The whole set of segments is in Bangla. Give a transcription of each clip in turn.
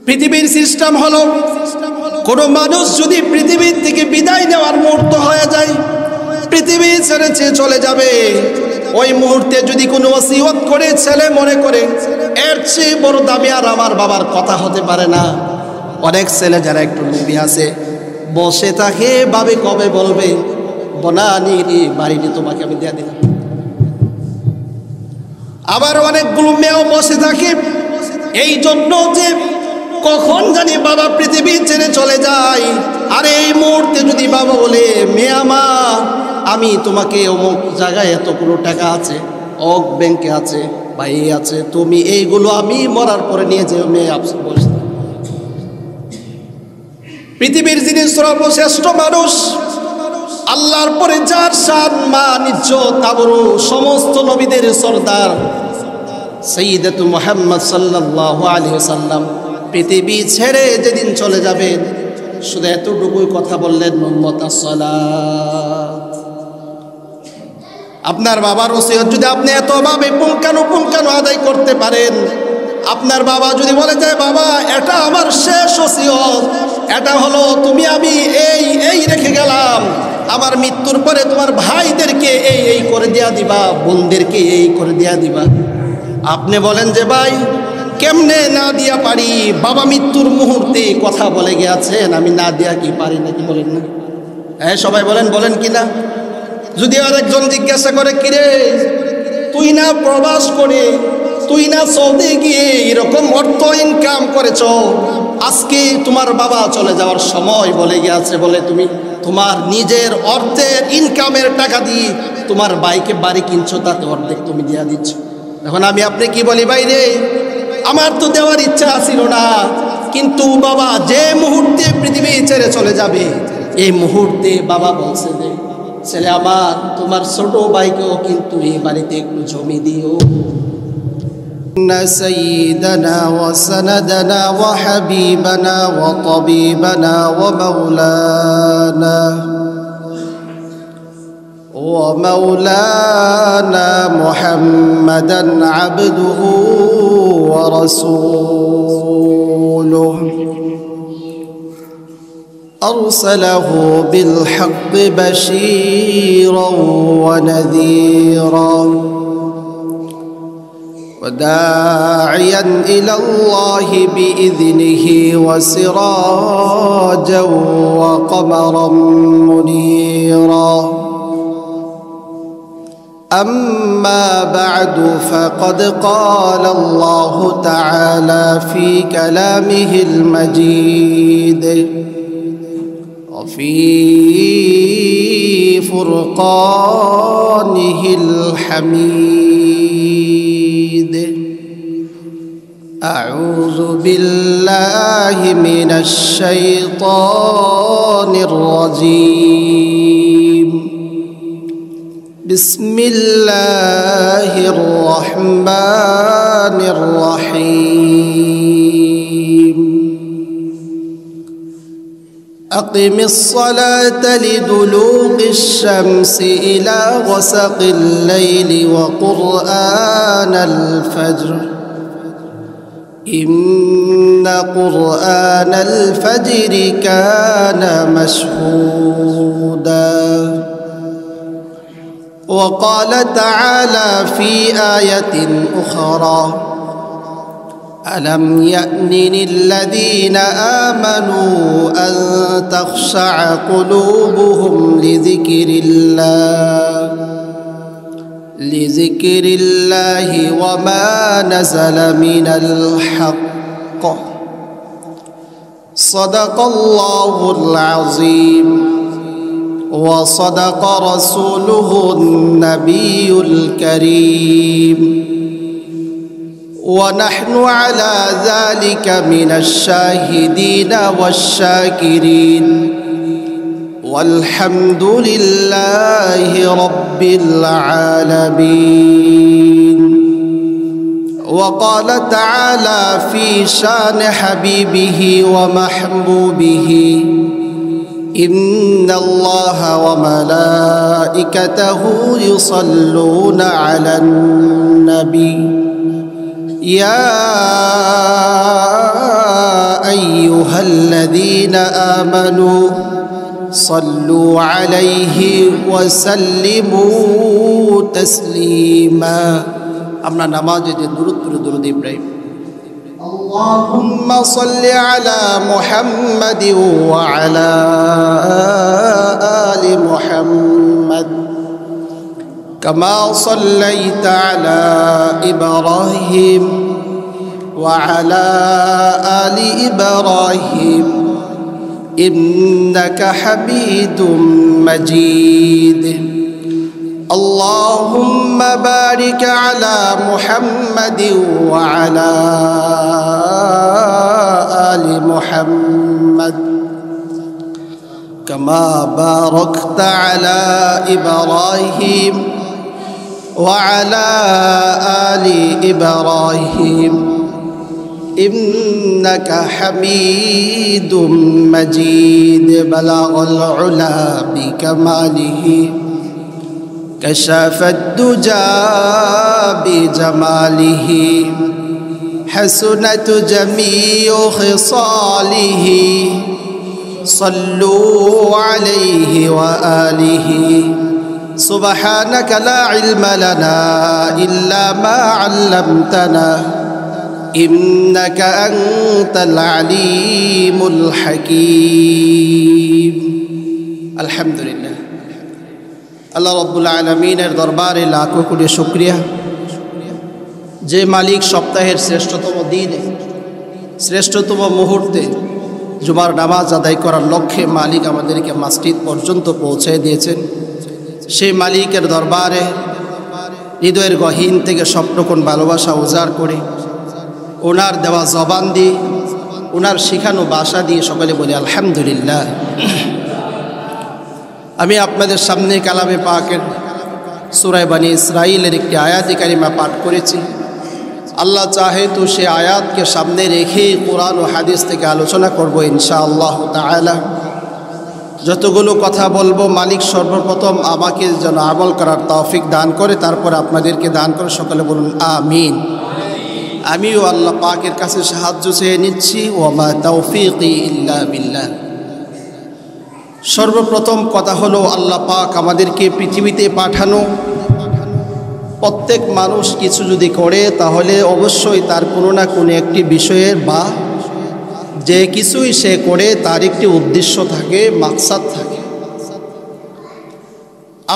পৃথিবীর সিস্টেম হলো কোনো মানুষ যদি পৃথিবীর থেকে বিদায় নেওয়ার মুহূর্ত হয়ে যায়, পৃথিবী ছেড়ে চলে যাবে, ওই মুহূর্তে যদি কোনো ওসিয়ত করে ছেলে মনে করে এর চেয়ে বড় দামি আর আমার বাবার কথা হতে পারে না। অনেক ছেলে যারা একটু লোভী আছে বসে থাকে, ভাবে কবে বলবে বনানি বাড়িটি তোমাকে আমি দিয়ে দিলাম। আবার অনেকগুলো মেয়েও বসে থাকে এই জন্য যে কখন জানি বাবা পৃথিবী ছেড়ে চলে যায়। আর এই মুহূর্তে যদি বাবা বলে মেয়ে আমার আমি তোমাকে অমুক জায়গায় এতগুলো টাকা আছে, অক ব্যাংকে আছে বা এই আছে, তুমি এইগুলো আমি মরার পরে নিয়ে যেও। মেয়ে আফসোস বসে। পৃথিবীর যিনি সর্বশ্রেষ্ঠ মানুষ, আল্লাহর পরে যার শান মান ইজ্জত আবরু, সমস্ত নবীদের সরদার সাইয়্যিদাতু মুহাম্মদ সাল্লাল্লাহু আলাইহি ওয়াসাল্লাম পৃথিবী ছেড়ে যেদিন চলে যাবেন শুধু এতটুকুই কথা বললেন, উম্মত আসসালাত। আপনার বাবার ওসিয়ত যদি আপনি এতভাবে পুঙ্খানু আদায় করতে পারেন, আপনার বাবা যদি বলে যায় বাবা এটা আমার শেষ ওসিয়ত, এটা হলো তুমি আমি এই রেখে গেলাম, আমার মৃত্যুর পরে তোমার ভাইদেরকে এই করে দেয়া দিবা, বোনদেরকে এই করে দেয়া দিবা। আপনি বলেন যে ভাই কেমনে না দিয়া পারি, বাবা মৃত্যুর মুহূর্তে কথা বলে গিয়েছেন, আমি না দিয়া কি পারি নাকি বলেন না? হ্যাঁ সবাই বলেন কি না? যদি আরেকজন জিজ্ঞাসা করে কিরে তুই না প্রবাস করে, তুই না সৌদি গিয়ে এরকম অর্থ ইনকাম করেছ, আজকে তোমার বাবা চলে যাওয়ার সময় বলে গিয়েছে, বলে তুমি তোমার নিজের অর্থের ইনকামের টাকা দিয়ে তোমার বাইকে বাড়ি কিনছো, তাতে অর্ধেক তুমি দিয়া দিচ্ছ। এখন আমি আপনি কি বলি ভাই রে, আমার তো দেওয়ার ইচ্ছা ছিল না, কিন্তু বাবা যে মুহূর্তে পৃথিবী ছেড়ে চলে যাবে এই মুহূর্তে বাবা বলছে যে ছেলে আমার তোমার ছোট ভাইকেও কিন্তু এই বাড়িতে একটু জমি দিও। سيدنا وسندنا وحبيبنا وطبيبنا ومولانا محمدا عبده ورسوله أرسله بالحق بشيرا ونذيرا وداعيا إلى الله بإذنه وسراجا وقمرا منيرا أما بعد فقد قال الله تعالى في كلامه المجيد وفي فرقانه الحميد أعوذ بالله من الشيطان الرجيم بسم الله الرحمن الرحيم أقم الصلاة لدلوق الشمس إلى غسق الليل وقرآن الفجر إن قرآن الفجر كان مشهودا وقال تعالى في آية أخرى ألم يأن للذين آمنوا أن تخشع قلوبهم لذكر الله وما نزل من الحق صدق الله العظيم وصدق رسوله النبي الكريم ونحن على ذلك من الشاهدين والشاكرين والحمد لله رب العالمين وقال تعالى في شان حبيبه ومحبوبه إن الله وملائكته يصلون على النبي يا আইয়ুহাল্লাযীনা আমানু সাল্লু আলাইহি ওয়া সাল্লিমু তাসলিমা। আমরা নামাজে যে দুরূদ পড়ি দুরূদ ইব্রাহিম। اللهم صل على محمد وعلى آل محمد كما صليت على إبراهيم وعلى آل إبراهيم إنك حميد مجيد اللهم بارك على محمد وعلى آل محمد كما باركت على إبراهيم وعلى آل إبراهيم إنك حميد مجيد بلغ العلا بكماله كشف الدجى بجماله حسنت جميع خصاله صلوا عليه وآله سبحانك لا علم لنا إلا ما علمتنا إنك أنت العليم الحكيم الحمد لله আল্লাহ রব্বুল আলামিনের দরবারে লাখো কোটি শুকরিয়া, যে মালিক সপ্তাহের শ্রেষ্ঠতম দিনে শ্রেষ্ঠতম মুহূর্তে জুমার নামাজ আদায় করার লক্ষ্যে মালিক আমাদেরকে মসজিদ পর্যন্ত পৌঁছে দিয়েছেন। সেই মালিকের দরবারে হৃদয়ের গহীন থেকে স্বপ্নকোণ ভালোবাসা উজাড় করে ওনার দেওয়া জবান দিয়ে ওনার শিখানো ভাষা দিয়ে সকলে বলি আলহামদুলিল্লাহ। আমি আপনাদের সামনে কালামে পাকের সূরা বনী ইসরাঈলের একটি আয়াতে কারিমা পাঠ করেছি। আল্লাহ চাহে তো সে আয়াতকে সামনে রেখে কোরআন ও হাদিস থেকে আলোচনা করব ইনশাআল্লাহ তাআলা। যতগুলো কথা বলবো মালিক সর্বপ্রথম আমাকে যেন আমল করার তৌফিক দান করে, তারপর আপনাদেরকে দান করে, সকলে বলুন আমিন। আমিও আল্লাহ পাকের কাছে সাহায্য চেয়ে নিচ্ছি, ওয়া তাওফীকি ইল্লা বিল্লাহ। সর্বপ্রথম কথা হলো আল্লাহ পাক আমাদেরকে পৃথিবীতে পাঠানো। প্রত্যেক মানুষ কিছু যদি করে তাহলে অবশ্যই তার কোনো না কোনো একটি বিষয়ের বা যে কিছুই সে করে তার একটি উদ্দেশ্য থাকে, মাকসাদ থাকে।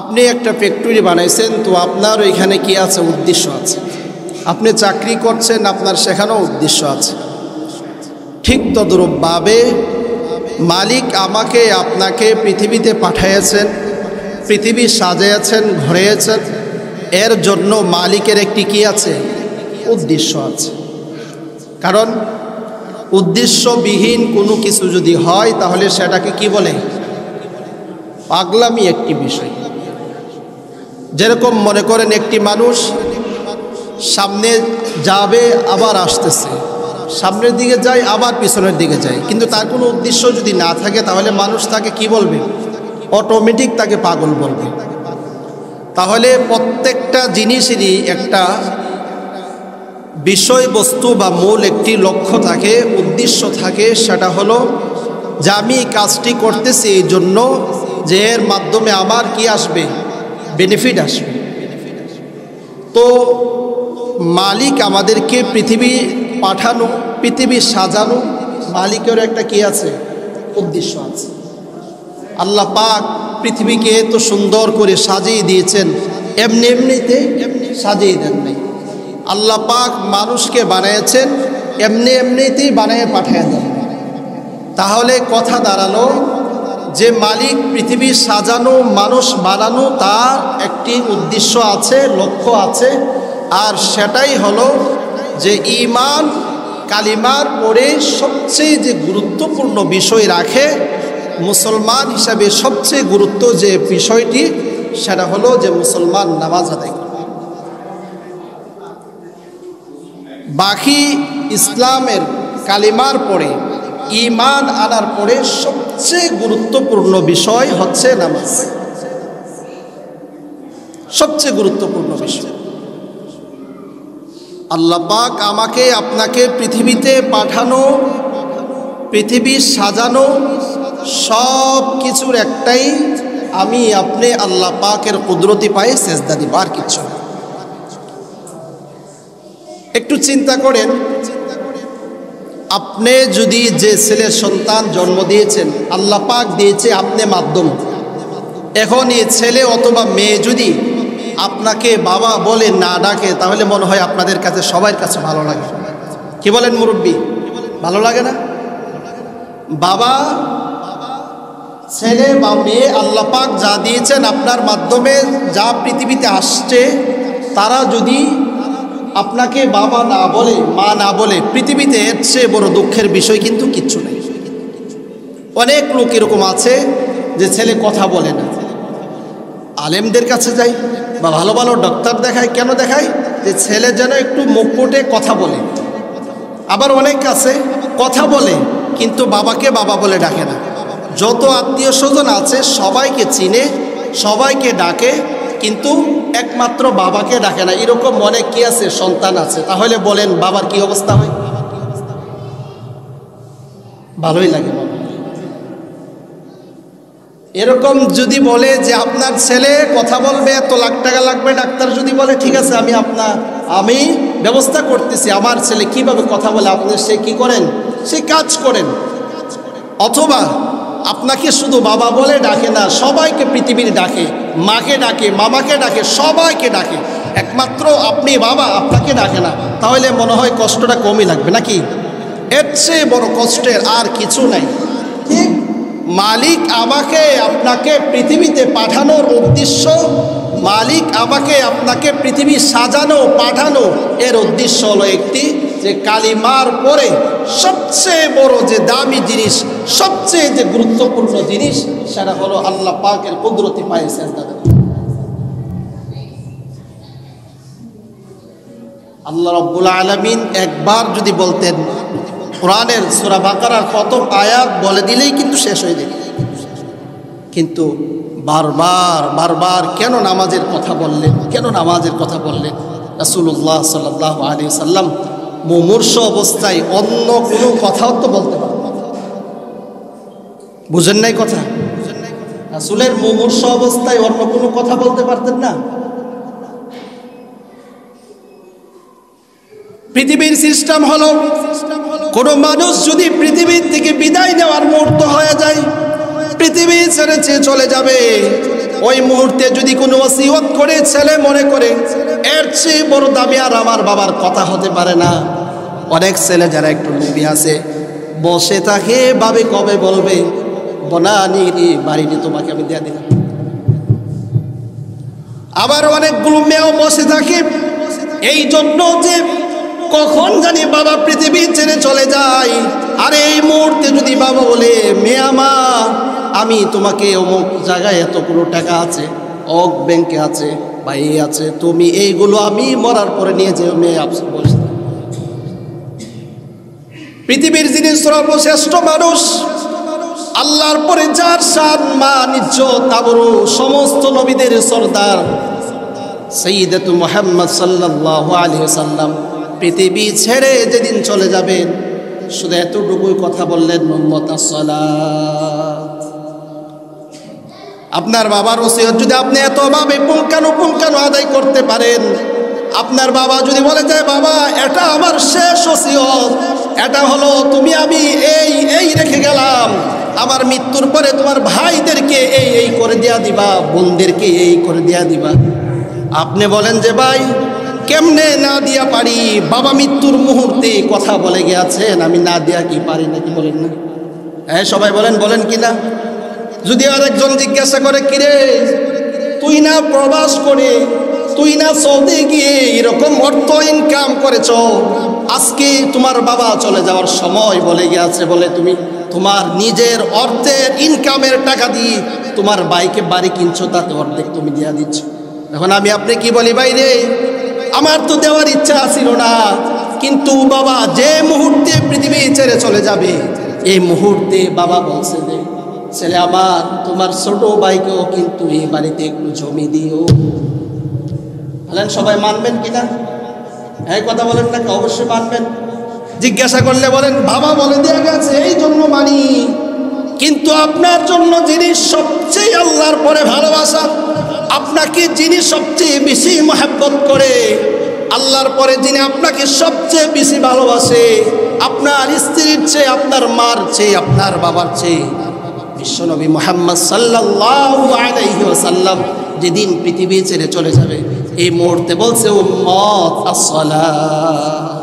আপনি একটা ফ্যাক্টরি বানাইছেন, তো আপনার ওইখানে কি আছে? উদ্দেশ্য আছে। আপনি চাকরি করছেন, আপনার সেখানেও উদ্দেশ্য আছে। ঠিক তদ্রূপভাবে মালিক আমাকে আপনাকে পৃথিবীতে পাঠিয়েছেন, পৃথিবী সাজিয়েছেন, ঘুরিয়েছেন। এর জন্য মালিকের একটি কি আছে? উদ্দেশ্য আছে। কারণ উদ্দেশ্যবিহীন কোনো কিছু যদি হয় তাহলে সেটাকে কি বলে? পাগলামি একটি বিষয়। যেরকম মনে করেন একটি মানুষ সামনে যাবে আবার আসতেছে, সামনের দিকে যায় আবার পিছনের দিকে যায়, কিন্তু তার কোনো উদ্দেশ্য যদি না থাকে তাহলে মানুষ তাকে কি বলবে? অটোমেটিক তাকে পাগল বলবে। তাহলে প্রত্যেকটা জিনিসেরই একটা বিষয়বস্তু বা মূল একটি লক্ষ্য থাকে, উদ্দেশ্য থাকে। সেটা হলো যে আমি কাজটি করতেছি এই জন্য যে এর মাধ্যমে আমার কি আসবে? বেনিফিট আসবে। তো মালিক আমাদেরকে পৃথিবী পাঠানো, পৃথিবী সাজানো, মালিকের একটা কি আছে? উদ্দেশ্য আছে। আল্লাহ পাক পৃথিবীকে এত সুন্দর করে সাজিয়ে দিয়েছেন, এমনি এমনিতে সাজিয়ে দেন নাই। আল্লাহ পাক মানুষকে বানিয়েছেন, এমনি এমনিতেই বানিয়ে পাঠিয়ে দেন। তাহলে কথা দাঁড়ালো যে মালিক পৃথিবী সাজানো, মানুষ বানানো, তার একটি উদ্দেশ্য আছে, লক্ষ্য আছে। আর সেটাই হলো যে ঈমান কালিমার পরে সবচেয়ে যে গুরুত্বপূর্ণ বিষয় রাখে মুসলমান হিসাবে, সবচেয়ে গুরুত্ব যে বিষয়টি, সেটা হলো যে মুসলমান নামাজ আদায় করে। বাকি ইসলামের কালিমার পরে, ঈমান আনার পরে সবচেয়ে গুরুত্বপূর্ণ বিষয় হচ্ছে নামাজ। সবচেয়ে গুরুত্বপূর্ণ বিষয়। আল্লাহ পাক আমাকে আপনাকে পৃথিবীতে পাঠানো পৃথিবী সাজানো সব কিছুর একটাই, আমি আপনি আল্লাহ পাকের কুদরতি পায়ে সেজদা দিব, আর কিচ্ছু না। একটু চিন্তা করেন, আপনি যদি যে ছেলের সন্তান জন্ম দিয়েছেন, আল্লাহ পাক দিয়েছে আপনি মাধ্যম, এখন এই ছেলে অথবা মেয়ে যদি আপনাকে বাবা বলে না ডাকে, তাহলে মনে হয় আপনাদের কাছে সবার কাছে ভালো লাগে। কি বলেন মুরব্বী, ভালো লাগে না? বাবা, ছেলে বা মেয়ে আল্লাহ পাক যা দিয়েছেন আপনার মাধ্যমে, যা পৃথিবীতে আসছে, তারা যদি আপনাকে বাবা না বলে, মা না বলে, পৃথিবীতে এর চেয়ে বড় দুঃখের বিষয় কিন্তু কিচ্ছু নেই। অনেক লোক এরকম আছে যে ছেলে কথা বলে না, আলেমদের কাছে যায় বা ভালো ভালো ডক্টর দেখায়। কেন দেখায়? যে ছেলে যেন একটু মুখ ফুটে কথা বলে। আবার অনেক আছে কথা বলে কিন্তু বাবাকে বাবা বলে ডাকে না। যত আত্মীয় স্বজন আছে সবাইকে চিনে, সবাইকে ডাকে, কিন্তু একমাত্র বাবাকে ডাকে না। এরকম অনেক কি আছে, সন্তান আছে। তাহলে বলেন বাবার কি অবস্থা হয়? ভালোই লাগে। এরকম যদি বলে যে আপনার ছেলে কথা বলবে, এত লাখ টাকা লাগবে, ডাক্তার যদি বলে ঠিক আছে আমি ব্যবস্থা করতেছি, আমার ছেলে কিভাবে কথা বলে, আপনি সে কি করেন, সে কাজ করেন। অথবা আপনাকে শুধু বাবা বলে ডাকে না, সবাইকে পৃথিবীর ডাকে, মাকে ডাকে, মামাকে ডাকে, সবাইকে ডাকে, একমাত্র আপনি বাবা, আপনাকে ডাকে না। তাহলে মনে হয় কষ্টটা কমই লাগবে নাকি? এর চেয়ে বড় কষ্টের আর কিছু নাই। ঠিক মালিক আমাকে আপনাকে পৃথিবীতে পাঠানোর উদ্দেশ্য, মালিক আমাকে আপনাকে পৃথিবী সাজানো পাঠানো, এর উদ্দেশ্য হলো একটি, যে কালিমার পরে সবচেয়ে বড় যে দামি জিনিস, সবচেয়ে যে গুরুত্বপূর্ণ জিনিস, সেটা হলো আল্লাহ পাকের কুদরতি পায়ে সেজদা দেওয়া। আল্লাহ রাব্বুল আলামিন একবার যদি বলতেন, কোরআনের সূরা বাকারার প্রথম আয়াত বলে দিলেই কিন্তু শেষ হয়ে যেত। কিন্তু বারবার বারবার কেন নামাজের কথা বললেন, কেন নামাজের কথা বললেন? রাসূলুল্লাহ সাল্লাল্লাহু আলাইহি ওয়াসাল্লাম মুমূর্ষ অবস্থায় অন্য কোনো কথাও তো বলতে পারেন। বুঝেন নাই কথা? রাসূলের মুমূর্ষ অবস্থায় অন্য কোনো কথা বলতে পারতেন না। পৃথিবীর সিস্টেম হলো, কোনো মানুষ যদি পৃথিবীর থেকে বিদায় নেওয়ার মুহূর্ত হয়ে যায়, পৃথিবী ছেড়ে চলে যাবে, ওই মুহূর্তে যদি কোনো ওসিয়ত করে ছেলে মনে করে এর চেয়ে বড় দামি আর আমার বাবার কথা হতে পারে না। অনেক ছেলে যারা একটু লোভী আছে, বসে থাকে ভাবে কবে বলবে বনানি বাড়িটি তোমাকে আমি দেয়া দিলাম। আবার অনেকগুলো মেয়েও বসে থাকে এই জন্য যে কখন জানি বাবা পৃথিবী ছেড়ে চলে যায়। আর এই মুহূর্তে যদি বাবা বলে, মেয়ে আমার, আমি তোমাকে অমুক জায়গায় এতগুলো টাকা আছে, অক ব্যাংকে আছে, বা এই আছে, তুমি এইগুলো আমি মরার পরে নিয়ে যে, মেয়ে আপসে বসে। পৃথিবীর যিনি সর্বশ্রেষ্ঠ মানুষ, আল্লাহর পরে যার শান মান ইজ্জত আবরু, সমস্ত নবীদের সরদার সাইয়্যিদাতু মুহাম্মদ সাল্লাল্লাহু আলাইহি ওয়াসাল্লাম পৃথিবী ছেড়ে যেদিন চলে যাবেন, শুধু এতটুকুই কথা বললেন, উম্মতাস সালাত। আপনার বাবার ওসিয়ত যদি আপনি এতভাবে পুঙ্খানুপুঙ্খানু আদায় করতে পারেন, আপনার বাবা যদি বলে যায় বাবা এটা আমার শেষ ওসিয়ত, এটা হলো তুমি আমি এই রেখে গেলাম, আমার মৃত্যুর পরে তোমার ভাইদেরকে এই করে দেয়া দিবা, বোনদেরকে এই করে দেয়া দিবা। আপনি বলেন যে ভাই কেমনে না দিয়া পারি, বাবা মৃত্যুর মুহূর্তে কথা বলে গেছেন, আমি না দিয়া কি পারি নাকি? বলেন না? হ্যাঁ সবাই বলেন কি না? যদি আরেকজন জিজ্ঞাসা করে, কিরে তুই না প্রবাস করে, তুই না সৌদি গিয়ে এরকম অর্থ ইনকাম করেছ, আজকে তোমার বাবা চলে যাওয়ার সময় বলে গেছে, বলে তুমি তোমার নিজের অর্থের ইনকামের টাকা দিয়ে তোমার বাইকে বাড়ি কিনছো, তাতে অর্ধেক তুমি দিয়া দিচ্ছ। এখন আমি আপনি কি বলি, ভাই রে আমার তো দেওয়ার ইচ্ছা ছিল না, কিন্তু বাবা যে মুহূর্তে পৃথিবী ছেড়ে চলে যাবে, এই মুহূর্তে বাবা বলছে যে ছেলে আমার, তোমার ছোট ভাইকেও কিন্তু এই বাড়িতে একটু জমি দিও। বলেন সবাই মানবেন কিনা? হ্যাঁ কথা বলেন না? অবশ্যই মানবেন। জিজ্ঞাসা করলে বলেন বাবা বলে দেওয়া গেছে এই জন্য কিন্তু আপনার জন্য যিনি সবচেয়ে আল্লাহর পরে ভালোবাসা, আপনাকে যিনি সবচেয়ে বেশি মহব্বত করে, আল্লাহর পরে যিনি আপনাকে সবচেয়ে বেশি ভালোবাসে, আপনার স্ত্রীর চেয়ে, আপনার মার চেয়ে, আপনার বাবার চেয়ে, বিশ্বনবী মুহাম্মদ সাল্লাল্লাহু আলাইহি ওয়াসাল্লাম যেদিন পৃথিবী ছেড়ে চলে যাবে, এই মুহূর্তে বলছে উম্মত আসসালাত।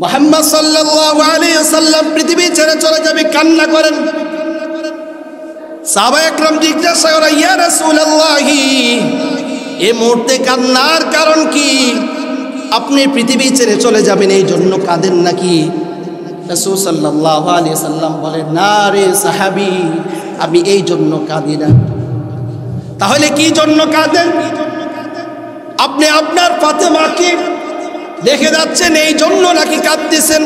মুহাম্মদ সাল্লাল্লাহু আলাইহি ওয়াসাল্লাম পৃথিবী ছেড়ে চলে যাবে, কান্না করেন। সাহাবায়ে একরাম জিজ্ঞাসা করে, ইয়া রাসূলুল্লাহ, এই মুহূর্তে কান্নার কারণ কি? আপনি পৃথিবী ছেড়ে চলে যাবেন এই জন্য কাঁদেন নাকি? রাসূল সাল্লাল্লাহু আলাইহি ওয়াসাল্লাম বলেন, না রে সাহাবী, আমি এই জন্য কাঁদি না। তাহলে কি জন্য কাঁদেন? আপনি আপনার ফাতেমাকে দেখে যাচ্ছেন এই জন্য নাকি কাঁদতেছেন?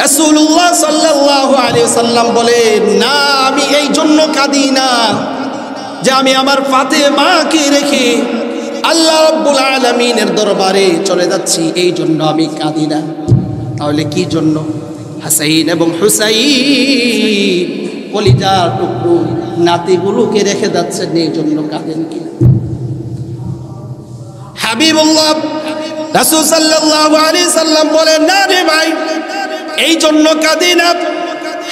রাসূলুল্লাহ সাল্লাল্লাহু আলাইহি ওয়াসাল্লাম বলেন, না, আমি এই জন্য কাঁদি না যে আমি আমার ফাতেমাকে রেখে আল্লাহ রাব্বুল আলামিনের দরবারে চলে যাচ্ছি, এই জন্য আমি কাঁদি না। তাহলে কি জন্য? হাসাইন এবং হুসাইন কলিজার টুকরো নাতিগুলোকে রেখে যাচ্ছেন, এই জন্য কাঁদেন কি? হাবিবুল্লাহ রাসূল সাল্লাল্লাহু আলাইহি সাল্লাম বলেন, না রে ভাই, এই জন্য কাঁদি না।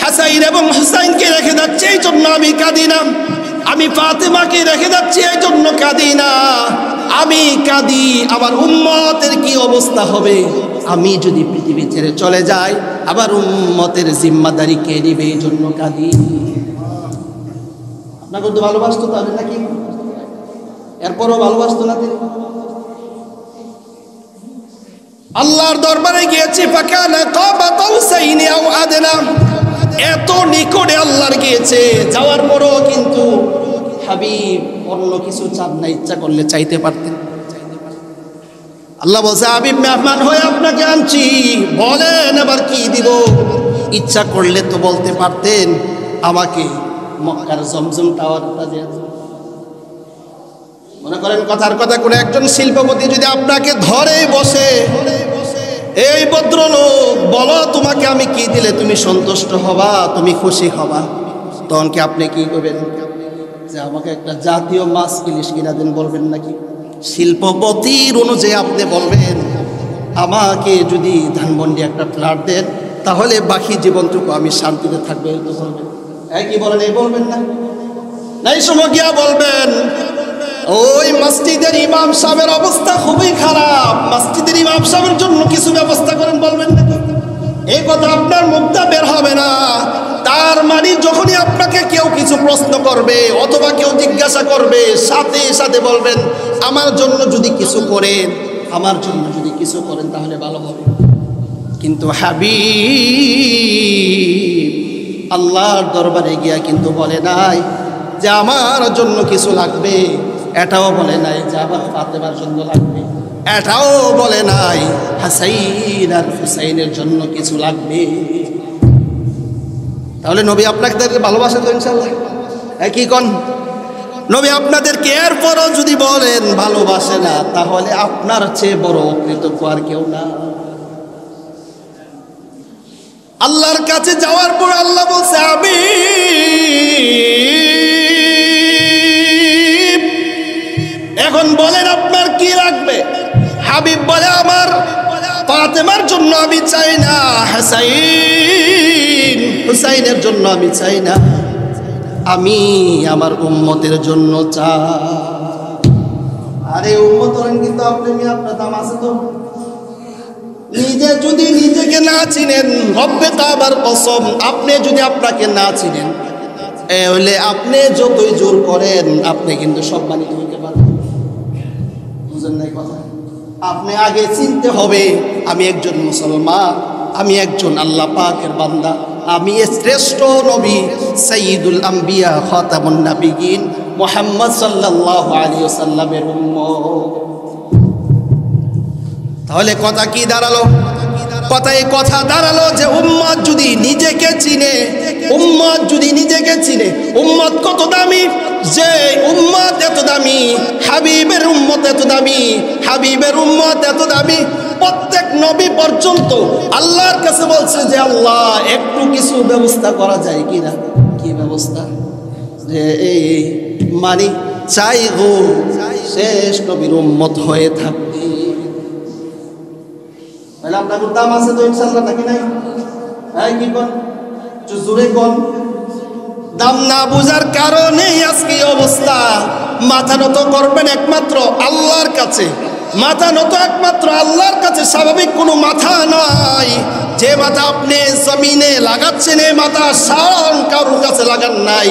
হাসাইন এবং হুসাইনকে রেখে যাচ্ছে এই জন্য আমি কাঁদি না। আমি ফাতেমাকে রেখে যাচ্ছি এই জন্য কাঁদি না। আমি কাঁদি আমার উম্মতের কি অবস্থা হবে আমি যদি পৃথিবী ছেড়ে চলে যাই, আবার উম্মতের জিম্মাদারি কে নেবে, এই জন্য কাঁদি। আপনাকে তো ভালোবাসতো তাহলে নাকি? এরপরও ভালোবাসতো না তিনি? আল্লাহর দরবারে গিয়েছি, ফাকানা কাবা কাউসাইনি আও আদনা, এত নিকটে আল্লাহর গিয়েছে, যাওয়ার পরও কিন্তু হাবিব অন্য কিছু চান না, ইচ্ছা করলে চাইতে পারতেন। আল্লাহ বলছে, হাবিব মেহমান হয়ে আপনাকে আনছি, বলেন আবার কি দিব? ইচ্ছা করলে তো বলতে পারতেন আমাকে মক্কার জমজম টাওয়ারটা দিয়ে। মনে করেন কথার কথা কোনো একজন শিল্পপতি যদি আপনাকে ধরে বসে, এই ভদ্রলোক বলো তোমাকে আমি কি দিলে তুমি সন্তুষ্ট হবা, তুমি খুশি হবা, তখন কি আপনি কি করবেন? যে আমাকে একটা জাতীয় মাছ ইলিশ কিনা দেন, বলবেন নাকি? শিল্পপতির অনুযায়ী আপনি বলবেন আমাকে যদি ধানমন্ডি একটা ফ্ল্যাট দেন, তাহলে বাকি জীবনটুকু আমি শান্তিতে থাকবো, এই তো বলবেন। কি বলেন? এই বলবেন না? নাই সময় গিয়া বলবেন ওই মসজিদের ইমাম সাহেবের অবস্থা খুবই খারাপ, মসজিদের ইমাম সাহেবের জন্য কিছু ব্যবস্থা করেন, বলবেন নাকি? এই কথা আপনার মুখটা বের হবে না। তার মানে যখনই আপনাকে কেউ কিছু প্রশ্ন করবে অথবা কেউ জিজ্ঞাসা করবে, সাথে সাথে বলবেন আমার জন্য যদি কিছু করেন, আমার জন্য যদি কিছু করেন তাহলে ভালো হবে। কিন্তু হাবিব আল্লাহর দরবারে গিয়া কিন্তু বলে নাই যে আমার জন্য কিছু লাগবে, এটাও বলে নাই যে আমার ফাতেমার জন্য লাগবে, এটাও বলে নাই হাসাইন আর হুসাইনের জন্য কিছু লাগবে। তাহলে নবী আপনাদেরকে ভালোবাসে তো ইনশাআল্লাহ? কি কোন নবী আপনাদেরকে এরপরও যদি বলেন ভালোবাসে না, তাহলে আপনার চেয়ে বড় অকৃতজ্ঞ আর কেউ না। আল্লাহর কাছে যাওয়ার পর আল্লাহ বলছে, আমি এখন বলেন আপনার কি লাগবে? হাবিব বলে আমার ফাতেমার জন্য আমি চাই না, হাসাইন হুসাইনের জন্য আমি চাই না, আমি আমার উম্মতের জন্য চাই। আরে উম্মত হলেন কিন্তু আপনি আপনার দাম আছে তো? নিজে যদি নিজেকে না চিনেন, রব্বে কাবার কসম, আপনি যদি আপনাকে না চিনেন, হলে আপনি যতই জোর করেন আপনি কিন্তু সম্মানিত হইতে পারবেন। বুঝেন নাই কথা? আপনি আগে চিনতে হবে আমি একজন মুসলমান, আমি একজন আল্লাহ পাকের বান্দা, আমি শ্রেষ্ঠ নবী সাইয়্যিদুল আম্বিয়া খাতামুন নাবিয়িন মুহাম্মদ সাল্লাল্লাহু আলাইহি ওয়াসাল্লামের উম্মত। তাহলে কথা কি দাঁড়ালো? কথা দাঁড়ালো যে উম্মত যদি নিজেকে চিনে, উম্মত যদি নিজেকে চিনে, উম্মত কত দামি, যে উম্মত এত দামি, হাবিবের উম্মত এত দামি, হাবিবের উম্মত এত দামি, প্রত্যেক নবী পর্যন্ত আল্লাহর কাছে বলছে যে আল্লাহ একটু কিছু ব্যবস্থা করা যায় কিনা। কি ব্যবস্থা? যে এই মানে চাই গো শেষ নবীর উম্মত হয়ে থাকবে। তাহলে আপনার দাম আছে তো ইনশাআল্লাহ, নাকি নাই? হ্যাঁ, কি কোন জোরে কোন। দাম না বুঝার কারণে আজকে অবস্থা। মাথা নত করবেন একমাত্র আল্লাহর কাছে, মাথা নত একমাত্র আল্লাহর কাছে। স্বাভাবিক কোনো মাথা নাই। যে মাথা আপনি জমিনে লাগাচ্ছেন, এই মাথা সাধারণ কারোর কাছে লাগান নাই।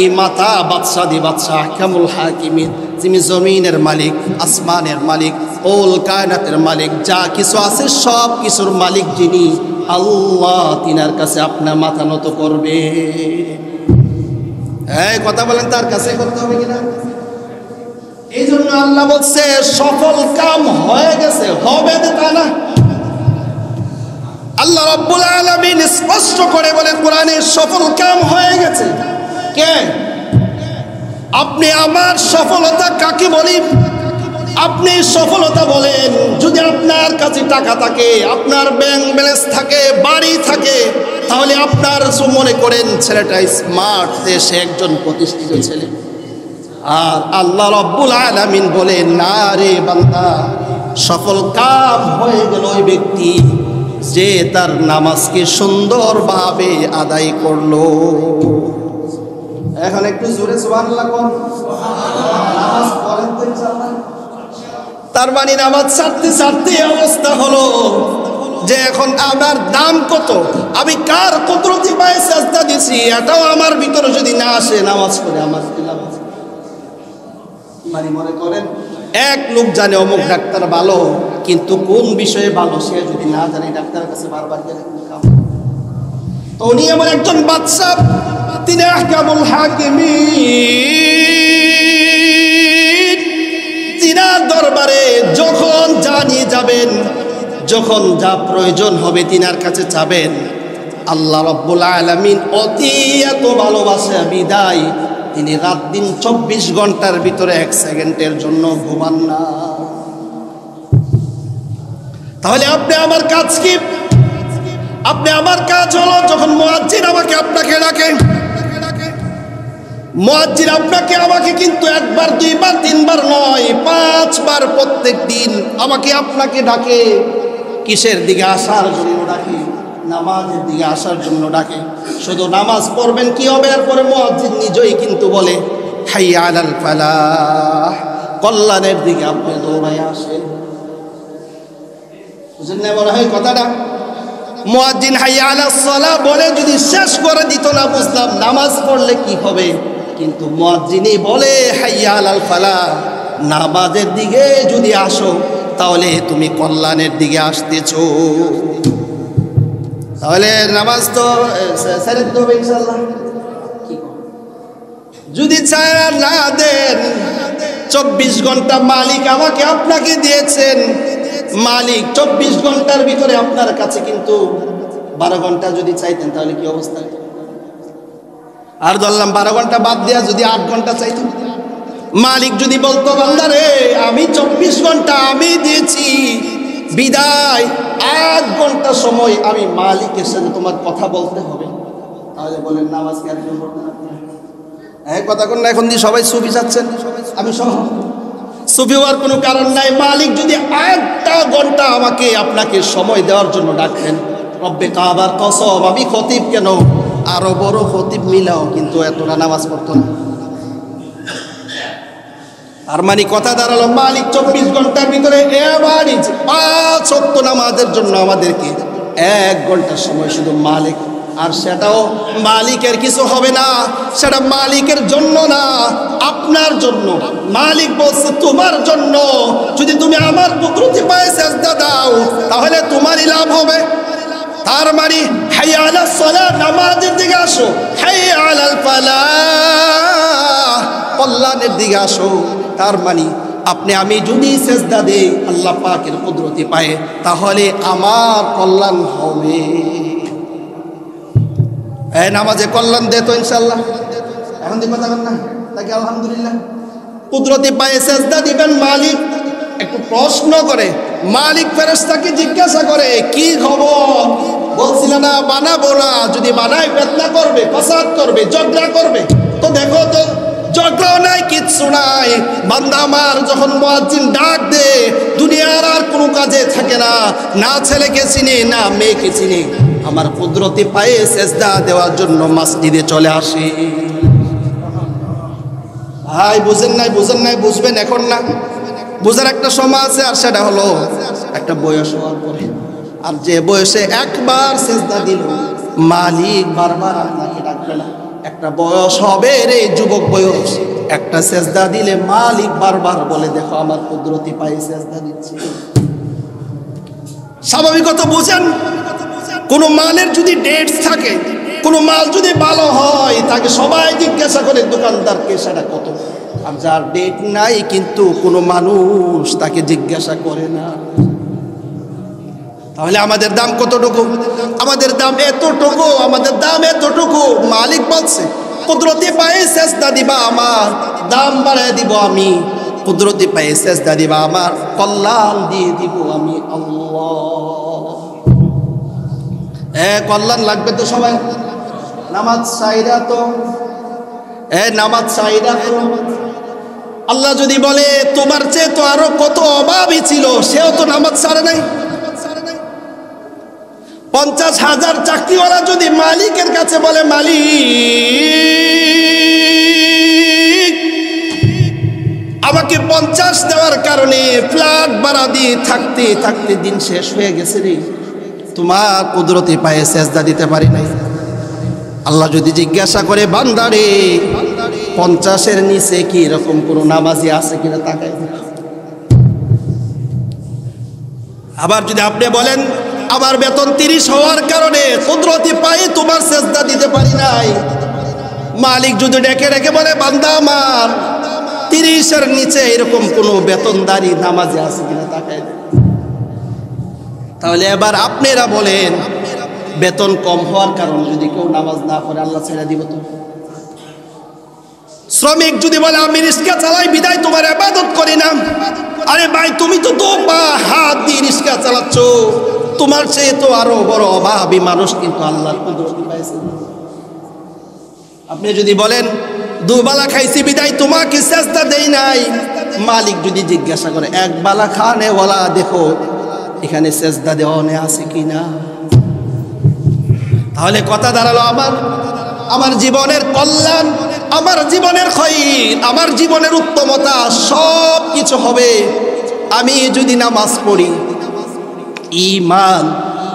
এই মাথা বাদশা দি বাদশা আহকামুল হাকিমিন, যিনি জমিনের মালিক, আসমানের মালিক, ওল কায়নাতের মালিক, যা কিছু আছে সব কিছুর মালিক যিনি আল্লাহ, তিনার কাছে আপনার মাথা নত করবে। হ্যাঁ, কথা বলেন, তার কাছে করতে হবে কিনা? এই জন্য আল্লাহ বলছে সফল কাম হয়ে গেছে, হবে তা না। আল্লাহ রাব্বুল আলামিন স্পষ্ট করে বলেন কোরআনে, সফল কাম হয়ে গেছে। কে? আপনি আমার সফলতা কাকে বলি? আপনি সফলতা বলেন যদি আপনার কাছে টাকা থাকে, আপনার ব্যাংক ব্যালেন্স থাকে, বাড়ি থাকে, তাহলে আপনার মনে করেন ছেলেটা স্মার্ট, সে একজন প্রতিষ্ঠিত ছেলে। আর আল্লাহ রাব্বুল আলামিন বলেন, না রে বান্দা, সফল কাম হয়ে গেল ওই ব্যক্তি যে তার নামাজকে সুন্দরভাবে আদায় করলো। এখন একটু জোরে সুবহানাল্লাহ কোন। নামাজ পড়েন তো ইনশাআল্লাহ। তার মানে নামাজ ছাড়তে ছাড়তে অবস্থা হলো যে এখন আমার দাম কত, আমি কার কুদরতি পায়ে সাজদা দিছি, এটাও আমার ভিতরে যদি না আসে, নামাজ পড়ে আমার কি লাভ আছে? মানে মনে করেন এক লোক জানে অমুক ডাক্তার ভালো, কিন্তু কোন বিষয়ে ভালো সে যদি না জানে, ডাক্তারের কাছে বারবার গেলে কোন কাম? তো উনি এমন একজন বাদশা, তিনি আহকামুল হাকিমিন, তিনার দরবারে যখন যা নিয়ে যাবেন, যখন যা প্রয়োজন হবে তিনার কাছে যাবেন। আল্লাহ রাব্বুল আলামিন অতি এত ভালোবাসে বিদায় তিনি রাত দিন 24 ঘন্টার ভিতরে 1 সেকেন্ডের জন্য ঘুমান না। তাহলে আপনি আমার কাজ কি? আপনি আমার কাজ হলো যখন মুয়াজ্জিন আমাকে আপনাকে ডাকে, মুয়াজ্জিন আপনাকে আমাকে কিন্তু একবার দুইবার তিনবার নয়, 5 বার প্রত্যেক দিন আমাকে আপনাকে ডাকে। কিসের দিকে আসার জন্য ডাকে? নামাজের দিকে আসার জন্য ডাকে। শুধু নামাজ পড়বেন কি হবে? এরপরে মুয়াজ্জিন নিজেই কিন্তু বলে হাইয়া আলাল ফালাহ, কল্যাণের দিকে আপনি দৌড়ায় আসেন। বুঝলেন না মনে হয় কথাটা? মুয়াজ্জিন হাইয়া আলাস সালাহ বলে যদি শেষ করে দিত না বুঝলাম নামাজ পড়লে কি হবে, কিন্তু মুয়াজ্জিনই বলে হাইয়া আলাল ফালাহ, নামাজের দিকে যদি আসো তাহলে তুমি কল্যাণের দিকে আসতেছো। তাহলে নামাজ তো ছেড়ে দিতে হবে ইনশাআল্লাহ। যদি চায় না দেন, 24 ঘন্টা মালিক আমাকে আপনাকে দিয়েছেন, মালিক 24 ঘন্টার ভিতরে আপনার কাছে কিন্তু 12 ঘন্টা যদি চাইতেন তাহলে কি অবস্থা? আর ধরলাম 12 ঘন্টা বাদ দেয়া যদি 8 ঘন্টা চাইতেন, মালিক যদি বলতো বান্দারে আমি 24 ঘন্টা আমি দিয়েছি, বিদায় 8 ঘন্টা সময় আমি মালিকের সাথে তোমার কথা বলতে হবে, তাহলে বলেন নামাজ কি আর কেউ পড়তে না? এক কথা কোন না, এখন দিয়ে সবাই সুফি যাচ্ছেন, আমি সহ সুফি হওয়ার কোনো কারণ নাই। মালিক যদি 8টা ঘন্টা আমাকে আপনাকে সময় দেওয়ার জন্য ডাকতেন, রব্বে কাবার কসম আমি খতিব কেন, আরো বড় খতিব মিলাও কিন্তু এতটা নামাজ পড়তো না। আর মানে কথা দাঁড়ালো মালিক 24 ঘন্টার ভিতরে এভারেজ 5 ওয়াক্ত নামাজের জন্য আমাদেরকে 1 ঘন্টা সময় শুধু মালিক, আর সেটাও মালিকের কিছু হবে না, সেটা মালিকের জন্য না, আপনার জন্য। মালিক বলছে তোমার জন্য, যদি তুমি আমার কুদরতি পায়ে সিজদা দাও তাহলে তোমারই লাভ হবে। তার মানে হাইয়া আলাস সালাহ, নামাজের দিকে আসো, হাইয়া আলাল ফালাহ, কল্যাণের দিকে আসো। তার মানে আপনি আমি যদি সিজদা দেই আল্লাহ পাকের কুদরতি পায়ে, তাহলে আমার কল্যাণ হবে। এই নামাজে কল্যাণ দে তো ইনশাআল্লাহ। এখন দি কথা বল না তাকে আলহামদুলিল্লাহ। কুদরতি পায়ে সিজদা দিবেন, মালিক একটু প্রশ্ন করে মালিক ফেরেশতাকে জিজ্ঞাসা করে কি খবর, বলছিল না বানাবো না, যদি বানাই ফিতনা করবে, ফাসাদ করবে, ঝগড়া করবে। তো দেখো তো ঝগড়া নাই, কিচ্ছু নাই। বান্দা আমার যখন মুয়াজ্জিন ডাক দে, দুনিয়ার আর কোনো কাজে থাকে না, না ছেলেকে চিনে না মেয়েকে চিনে, আমার কুদরতি পায়ে সেজদা দেওয়ার জন্য মসজিদে চলে আসে। ভাই বুঝেন নাই, বুঝবেন এখন না, বুঝার একটা সময় আছে, আর সেটা হলো একটা বয়স হওয়ার পরে। আর যে বয়সে একবার সেজদা দিল, মালিক বারবার আপনাকে ডাকবে না। একটা বয়স হবে রে, যুবক বয়স, একটা সেজদা দিলে মালিক বারবার বলে দেখো আমার কুদরতি পায়ে সেজদা দিচ্ছি। স্বাভাবিকতা বুঝেন। কোন মালের যদি ডেটস থাকে, কোন মাল যদি ভালো হয়, তাকে সবাই জিজ্ঞাসা করে দোকানদারকে সেটা কত। আর যার ডেট নাই কিন্তু কোনো মানুষ তাকে জিজ্ঞাসা করে না। তাহলে আমাদের দাম কতটুকু? আমাদের দাম এতটুকু, আমাদের দাম এতটুকু। মালিক বলছে কুদরতি পায়ে সেজদা দিবা, আমার দাম বাড়ায় দিব আমি। কুদরতি পায়ে সেজদা দিবা, আমার কল্যাণ দিয়ে দিব আমি আল্লাহ। কল্যাণ লাগবে তো সবাই। নামাজ চাহিদা তো, নামাজ চাহিদা তো। আল্লাহ যদি বলে তোমার চেয়ে তো আরো কত অভাবই ছিল, সেও তো নামাজ ছাড়ে নাই। 50,000 চাকরিওয়ালা যদি মালিকের কাছে বলে মালিক আমাকে 50 দেওয়ার কারণে ফ্ল্যাট ভাড়া দিয়ে থাকতে থাকতে দিন শেষ হয়ে গেছে রে, তোমার কুদরতি পায়ে সেজদা দিতে পারি নাই। আল্লাহ যদি জিজ্ঞাসা করে বান্দারে 50-এর নিচে কি এরকম কোনো নামাজি আছে কিনা তাকাই। আবার যদি আপনি বলেন আমার বেতন 30 হওয়ার কারণে কুদরতি পায়ে তোমার সেজদা দিতে পারি নাই, মালিক যদি ডেকে ডেকে বলে বান্দা আমার 30-এর নিচে এরকম কোনো বেতনদারি নামাজি আছে কিনা তাকাই। তাহলে এবার আপনারা বলেন বেতন কম হওয়ার কারণে যদি কেউ নামাজ না পড়ে আল্লাহ ছেড়ে দিব তো? শ্রমিক যদি বলে আমি রিক্সা চালাই বিদায় তোমার ইবাদত করি না, আরে ভাই তুমি তো পা হাত দিয়ে রিক্সা চালাচ্ছ, তোমার চেয়ে তো আরো বড় অভাবী মানুষ কিন্তু আল্লাহর কুদরতি পাইছে। আপনি যদি বলেন দুবেলা খাইছি বিদায় তোমাকে সেজদা দেই নাই, মালিক যদি জিজ্ঞাসা করে এক বেলা খানে ওয়ালা দেখো এখানে সেজদা দেওয়ানে আছে কিনা। তাহলে কথা দাঁড়ালো আমার জীবনের কল্যাণ, আমার জীবনের খায়র, আমার জীবনের উত্তমতা সব কিছু হবে আমি যদি নামাজ পড়ি। ঈমান,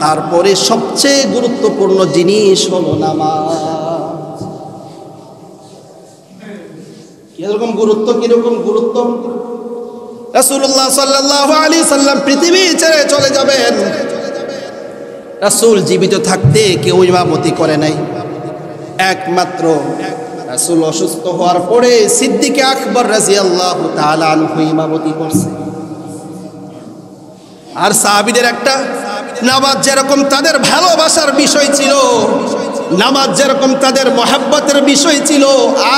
তারপরে সবচেয়ে গুরুত্বপূর্ণ জিনিস হলো নামাজ। কিরকম গুরুত্ব, কিরকম গুরুত্ব? রাসূলুল্লাহ সাল্লাল্লাহু আলাইহি সাল্লাম পৃথিবী ছেড়ে চলে যাবেন, রাসূল জীবিত থাকতে কেউ ইমামতি করে নাই। একমাত্র রাসূল অসুস্থ হওয়ার পরে সিদ্দিক আকবর রাদিয়াল্লাহু তাআলা আনহু ইমামতি করছে। আর সাহাবীদের একটা নামাজ যেরকম তাদের ভালোবাসার বিষয় ছিল, নামাজ যেরকম তাদের মহব্বতের বিষয় ছিল,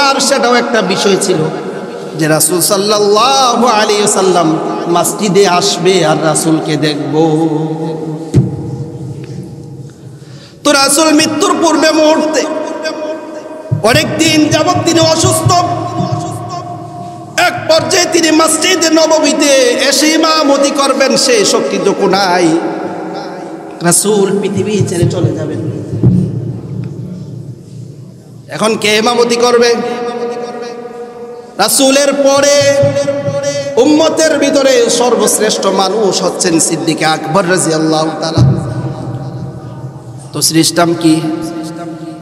আর সেটাও একটা বিষয় ছিল যে রাসূল সাল্লাল্লাহু আলাইহি ওয়াসাল্লাম মসজিদে আসবে আর রাসূলকে দেখব। তো রাসূল মৃত্যুর পূর্বে মুহূর্তে অনেকদিন যাবত তিনি অসুস্থ। এক পর্যায়ে তিনি মসজিদে নববীতে এসে ইমামতি করবেন, সে শক্তিটুকু নাই। রাসূল পৃথিবী ছেড়ে চলে যাবেন, এখন কে ইমামতি করবে? রাসূলের পরে উম্মতের ভিতরে সর্বশ্রেষ্ঠ মানুষ হচ্ছেন সিদ্দিক আকবর রাদিয়াল্লাহু তাআলা। তো সিস্টেম কি?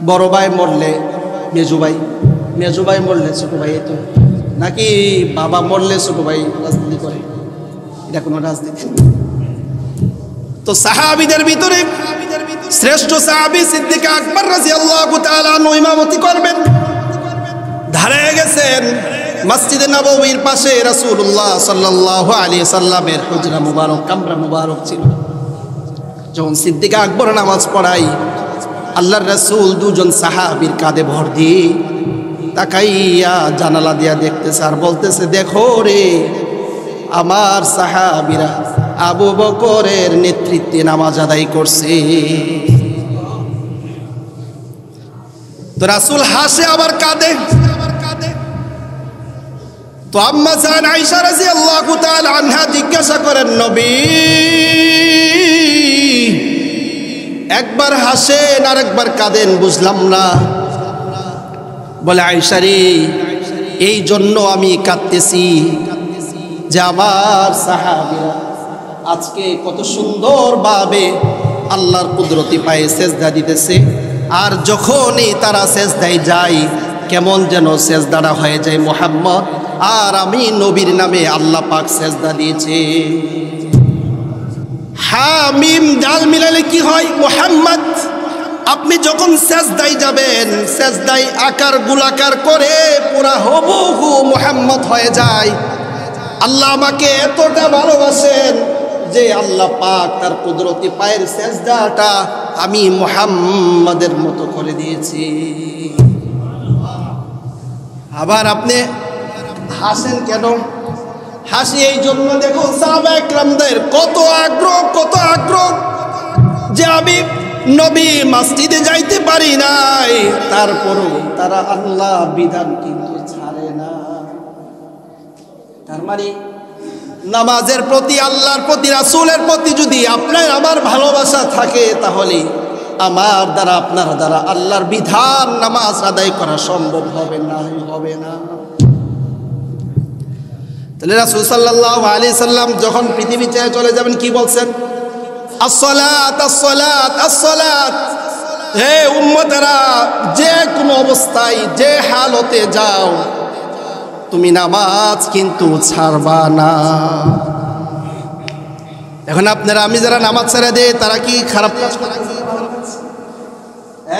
বড় ভাই মরলে মেজু ভাই, মেজু ভাই মরলে ছোট ভাই, তো নাকি বাবা মরলে ছোট ভাই রাজনীতি করে? এটা কোনো রাজনীতি? তো সাহাবীদের ভিতরে শ্রেষ্ঠ সাহাবী সিদ্দিক আকবর রাদিয়াল্লাহু তাআলা ইমামতি করবেন। দাঁড়িয়ে গেছেন মসজিদে নববীর পাশে, রাসূলুল্লাহ সাল্লাল্লাহু আলাইহি সাল্লামের হুজরা মুবারক, কামরা মুবারক ছিল। যখন সিদ্দিক আকবর নামাজ পড়াই, আল্লাহর রাসূল দুজন সাহাবীর কাঁধে ভর দিয়ে তাকাইয়া জানালা দিয়া দেখতেছে আর বলতেছে দেখো রে আমার সাহাবীরা আবু বকরের নেতৃত্বে নামাজ আদায় করছে। তো রাসূল হাসে আবার কাঁদে। তো আম্মা জান আয়েশা রাদিয়াল্লাহু তাআলা আনহা জিজ্ঞাসা করেন, নবী একবার হাসেন আর একবার কাঁদেন, বুঝলাম না। বলে, আয়েশা রে, এই জন্য আমি কাঁদতেছি যে আমার সাহাবীরা আজকে কত সুন্দরভাবে আল্লাহর কুদরতি পায়ে সেজদা দিতেছে, আর যখনই তারা সেজদায় যায় কেমন যেন সেজদাটা হয়ে যায় মুহাম্মদ, আর আমি নবীর নামে আল্লাহ পাক সেজদা দিয়েছে। হামিম ডাল মিলালে কি হয়? মুহাম্মদ। আপনি যখন সেজদায় যাবেন, সেজদায় আকার গোলাকার করে পুরা হুবহু মুহাম্মদ হয়ে যায়। আল্লাহ আমাকে এতটা ভালোবাসেন যে আল্লাহ পাক তার কুদরতি পায়ের সেজদাটা আমি মুহাম্মাদের মতো করে দিয়েছি। আবার আপনি হাসেন কেন? হাসি এই জন্য, দেখুন সাহাবায়ে কেরামদের কত আগ্রহ যে আমি নবী মসজিদে যাইতে পারি নাই, তারপরও তারা আল্লাহ বিধান কিন্তু ছাড়ে না। তার মানে নামাজের প্রতি, আল্লাহর প্রতি, রাসূলের প্রতি যদি আপনার আমার ভালোবাসা থাকে, তাহলে আমার দ্বারা আপনার দ্বারা আল্লাহর বিধান নামাজ আদায় করা সম্ভব হবে না। তাহলে রাসূল সাল্লাল্লাহু আলাইহি সাল্লাম যখন পৃথিবী ছেড়ে চলে যাবেন কি বলছেন? আসসালাত আসসালাত আসসালাত। হে উম্মতেরা, যে কোনো অবস্থায় যে হালতে যাও তুমি নামাজ কিন্তু ছাড়বা না। এখন আপনারা আমি যারা নামাজ ছেড়ে দেয় তারা কি খারাপ কাজ করতেছে?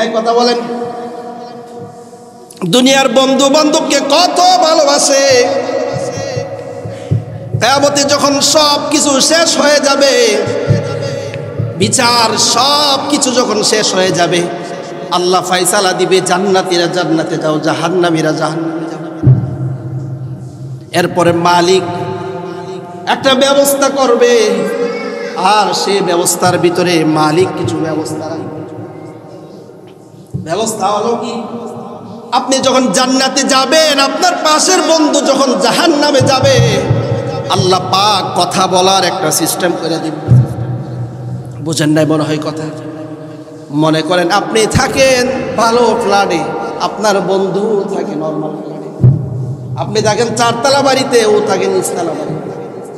এক কথা বলেন। দুনিয়ার বন্ধু বান্ধবকে কত ভালোবাসে, কিয়ামতে যখন সব কিছু শেষ হয়ে যাবে, বিচার সব কিছু যখন শেষ হয়ে যাবে, আল্লাহ ফয়সালা দিবে, জান্নাতীরা জান্নাতে যাও, জাহান্নামীরা জাহান্নামে যাও। এরপরে মালিক একটা ব্যবস্থা করবে, আর সেই ব্যবস্থার ভিতরে মালিক কিছু ব্যবস্থা রাখবে। ব্যবস্থা হলো কি? আপনি যখন জান্নাতে যাবেন, আপনার পাশের বন্ধু যখন জাহান্নামে যাবে, আল্লাহ পাক কথা বলার একটা সিস্টেম করে দিবে। বুঝেন নাই মনে হয় কথা? মনে করেন আপনি থাকেন ভালো ফ্ল্যাটে, আপনার বন্ধু থাকে নর্মাল ফ্ল্যাটে। আপনি থাকেন চারতলা বাড়িতে, ও থাকে নিচতলা বাড়িতে।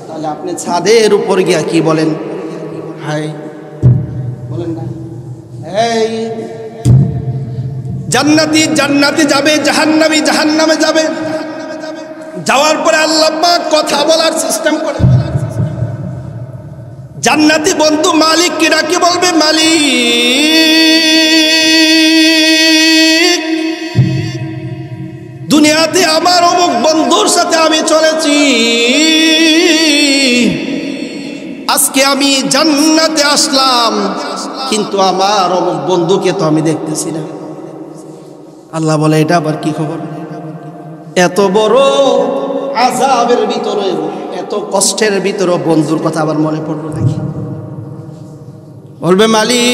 তাহলে আপনি ছাদের উপর গিয়া কি বলেন? হাই বলেন না? এই জান্নাতি জান্নাতে যাবে, জাহান্নামী জাহান্নামে যাবে। যাওয়ার পরে আল্লাহ পাক কথা বলার সিস্টেম করে। জান্নাতি বন্ধু মালিককে ডাকে বলবে, মালিক, দুনিয়াতে আমার অমুক বন্ধুর সাথে আমি চলেছি, আজকে আমি জান্নাতে আসলাম, কিন্তু আমার অমুক বন্ধুকে তো আমি দেখতেছি না। আল্লাহ বলে, এটা আবার কি খবর? এত বড় আযাবের ভিতরে, এত কষ্টের ভিতরে বন্ধুর কথা আবার মনে পড়লো নাকি? বলবে, মালিক,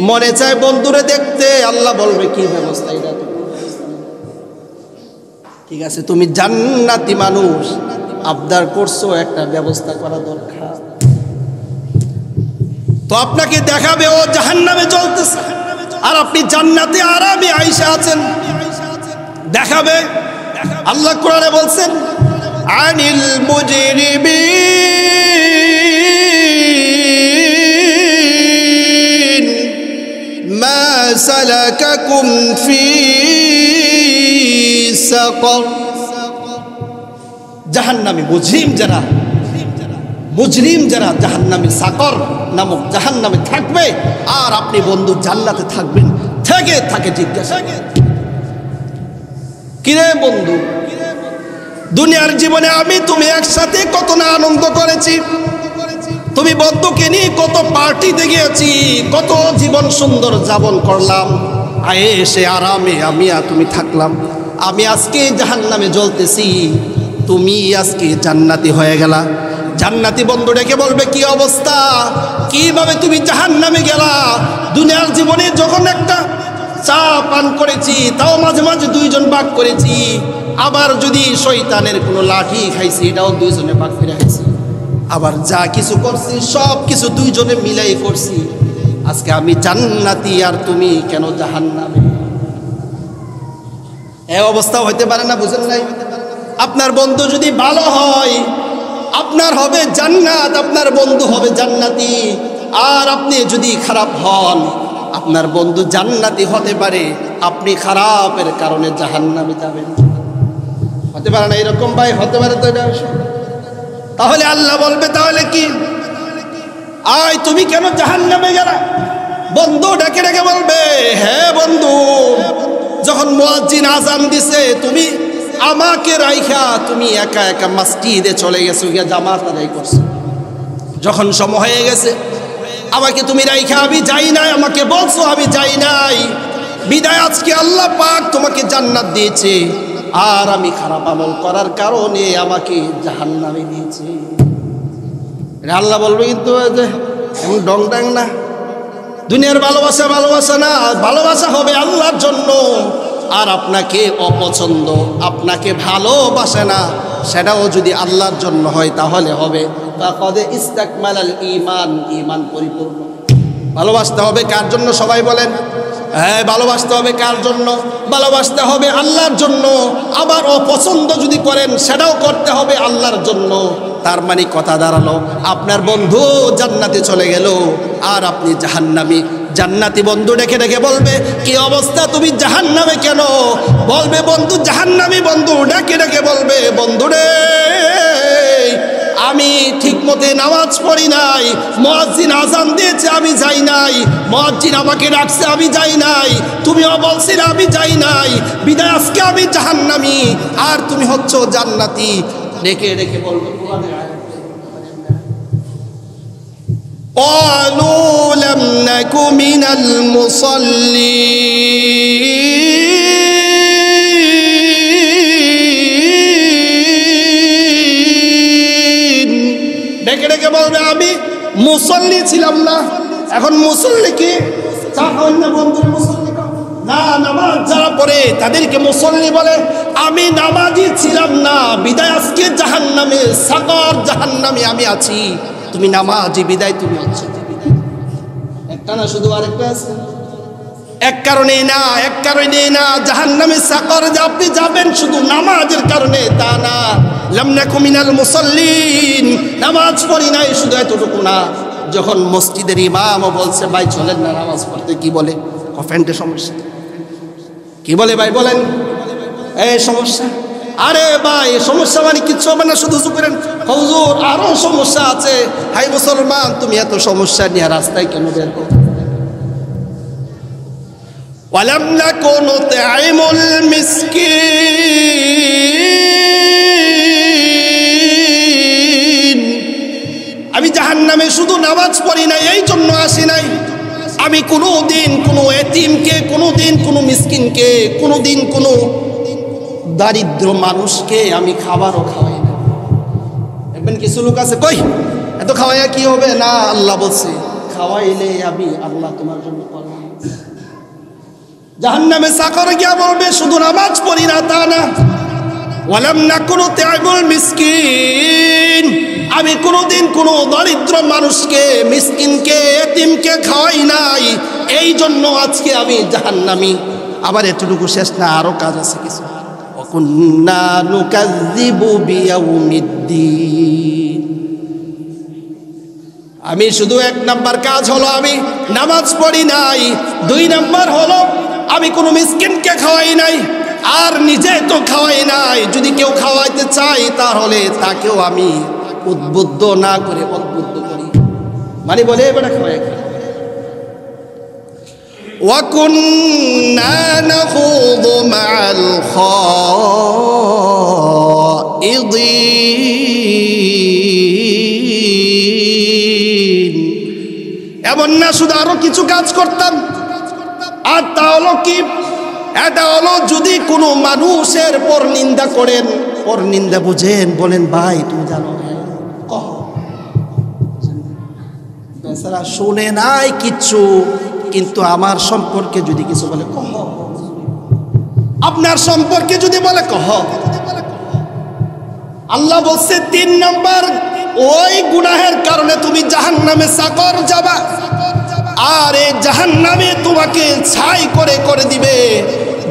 মনে চায় বন্ধুরে দেখতে। আল্লাহ বলবে, কি ব্যবস্থা? এটা ঠিক আছে, তুমি জান্নাতি মানুষ, আবদার করছো, একটা ব্যবস্থা করা দরকার। তো আপনাকে দেখাবে ও জাহান্নামে জ্বলতেছে, আর আপনি জান্নাতে আরামে আয়েশা আছেন। দেখাবে। আল্লাহ কোরআনে বলছেন, আনিল মুজরিমিন মা সালাকাকুম ফি সাকর। জাহান্নামী মুজরিম যারা জাহান্নামী সাকর নামক জাহান্নামে থাকবে, আর আপনি বন্ধু জান্নাতে থাকবেন। থাকে জিজ্ঞাসা, কিরে বন্ধু, দুনিয়ার জীবনে আমি তুমি একসাথে কত না আনন্দ করেছি, তুমি বন্ধুকে নিয়ে কত পার্টিতে গিয়েছি, কত জীবন সুন্দর যাপন করলাম, আয়েশে আরামে আমি আর তুমি থাকলাম। আমি আজকে জাহান্নামে জ্বলতেছি, তুমি আজকে জান্নাতি হয়ে গেলা। জান্নাতি বন্ধু ডেকে বলবে কি অবস্থা, কিভাবে তুমি জাহান্নামে গেলা? দুনিয়ার জীবনে যখন একটা চা পান করেছি তাও মাঝে মাঝে দুইজন ভাগ করেছি, আবার যদি শয়তানের কোনো লাঠি খাইছি এটাও দুইজনে ভাগ করে খাইছি, আবার যা কিছু করছি সব কিছু দুইজনে মিলাই করছি। আজকে আমি জান্নাতি আর তুমি কেন জাহান্নামে? এই অবস্থা হইতে পারে না, বুঝেন নাই? আপনার বন্ধু যদি ভালো হয় আপনার হবে জান্নাত, আপনার বন্ধু হবে জান্নাতি। আর আপনি যদি খারাপ হন আপনার বন্ধু জান্নাতি হতে পারে, আপনি খারাপের কারণে জাহান্নামে যাবেন। হতে পারে না এরকম ভাই? হতে পারে তো এটা। তাহলে আল্লাহ বলবে তাহলে কি, আয় তুমি কেন জাহান্নামে গেলা? বন্ধু ডেকে ডেকে বলবে, হ্যাঁ বন্ধু, যখন মুয়াজ্জিন আযান দিছে তুমি আমাকে রাইখা তুমি একা একা মসজিদে চলে গেছো, গিয়া জামাত আদায় করছো। যখন সময় হয়ে গেছে আমাকে তুমি রাইখা আমি যাই নাই, আমাকে বলছো আমি যাই নাই, বিদায় আজকে আল্লাহ পাক তোমাকে জান্নাত দিয়েছে, আর আমি খারাপ আমল করার কারণে আমাকে জাহান্নামে দিয়েছে। আল্লাহ বলবে কিন্তু এমন ডং ডাং না, দুনিয়ার ভালোবাসা ভালোবাসা না, ভালোবাসা হবে আল্লাহর জন্য। আর আপনাকে অপছন্দ, আপনাকে ভালোবাসে না, সেটাও যদি আল্লাহর জন্য হয় তাহলে হবে ফাকাদ ইস্তাকমালাল ঈমান, ঈমান পরিপূর্ণ। ভালোবাসতে হবে কার জন্য সবাই বলেন? হ্যাঁ, ভালোবাসতে হবে কার জন্য? ভালোবাসতে হবে আল্লাহর জন্য। আবার অপছন্দ যদি করেন সেটাও করতে হবে আল্লাহর জন্য। তার মানে কথা দাঁড়ালো আপনার বন্ধু জান্নাতে চলে গেল আর আপনি জাহান্নামী। জান্নাতি বন্ধু ডেকে ডেকে বলবে কি অবস্থা, তুমি জাহান্নামে কেন? বলবে বন্ধু জাহান্নামী। বন্ধু ডেকে ডেকে বলবে, বন্ধু রে আমি ঠিক মতে নামাজ পড়ি নাই, মুয়াজ্জিন আযান দিয়েছে আমি যাই নাই, মুয়াজ্জিন আমাকে ডাকছে আমি যাই নাই, তুমিও বলছিলে আমি যাই নাই, বিদায় আজকে আমি জাহান্নামী আর তুমি হচ্ছ জান্নাতি। ডেকে ডেকে বলবে কোরআনের আয়াত, قالوا لم نك من المصلين। ডেকে ডেকে বলবে আমি মুসল্লি ছিলাম না। এখন মুসল্লি কি চা খাওয়ান না বন্ধুর মুসল্লি না, নামাজ যারা পড়ে তাদেরকে মুসল্লি বলে। আমি নামাজি ছিলাম না, বিদায় আজকে জাহান্নামে, সাগর জাহান্নামে আমি আছি। তুমি নামাজি, বিদায় তুমি হচ্ছে একটা না, শুধু আরেকটা আছে। এক কারণে না, এক কারণে না জাহান্নামে সাকর যে আপনি যাবেন শুধু নামাজের কারণে তা না। লাম নাকু মিনাল মুসাল্লিন, নামাজ পড়ি নাই শুধু এতটুকু না। যখন মসজিদের ইমামও বলছে ভাই চলেন না নামাজ পড়তে, কি বলে? কফেন্টে সমস্যা। কি বলে ভাই বলেন? এই সমস্যা। আরে ভাই সমস্যা মানে কিচ্ছু হবে না, শুধু চুপ করেন। হুজুর আরো সমস্যা আছে। হাই মুসলমান, তুমি এত সমস্যা নিয়ে রাস্তায় কেন বের হও? ওয়ালাম নাকু নুতঈমুল মিসকিন, আমি জাহান্নামে শুধু নামাজ পড়ি নাই এই জন্য আসি নাই। আমি কোনোদিন কোনো এতিমকে, কোনোদিন কোনো মিসকিনকে, কোনোদিন কোনো দারিদ্র মানুষকে আমি খাবারও খাওয়াই না। দেখবেন কিছু লোক আছে কই এত খাওয়াইয়া কি হবে? না, আল্লাহ বলছে খাওয়াইলে আমি আল্লাহ তোমার জন্য করলাম। জাহান্নামে সাকর গিয়া বলবে শুধু নামাজ পড়ি না তা না। ওয়ালাম নাকু নুতঈমুল মিসকিন, আমি কোনোদিন কোনো দরিদ্র মানুষকে, মিসকিনকে, এতিমকে খাওয়াই নাই, এই জন্য আজকে আমি জাহান্নামী। আবার এতটুকু শেষ না, আরো কাজ আছে কিছু। কুন্না নুকাযযিবু বিয়াউমিদ্দিন, আমি শুধু এক নাম্বার কাজ হলো আমি নামাজ পড়ি নাই, দুই নাম্বার হলো আমি কোনো মিসকিনকে খাওয়াই নাই, আর নিজে তো খাওয়াই নাই। যদি কেউ খাওয়াইতে চাই তাহলে তাকেও আমি উদ্বুদ্ধ না করে উদ্বুদ্ধ করি, মানে বলে এবারে খাওয়াই। وَكُنَّا نَخُوضُ مَعَ الْخَائِضِينَ, এমন না শুধু আরো কিছু কাজ করতাম। আর তা হলো কি? এটা হলো যদি কোনো মানুষের পর নিন্দা করেন, পরনিন্দা বুঝেন, বলেন ভাই তুমি জানো, কহ বেচারা শুনে নাই কিচ্ছু, কিন্তু আমার সম্পর্কে যদি কিছু বলে কহ, আপনার সম্পর্কে যদি বলে কহ। আল্লাহ বলছে 3 নম্বর, ওই গুনাহের কারণে তুমি জাহান্নামে সাকর যাবা, আর এই জাহান্নামে তোমাকে ছাই করে করে দিবে।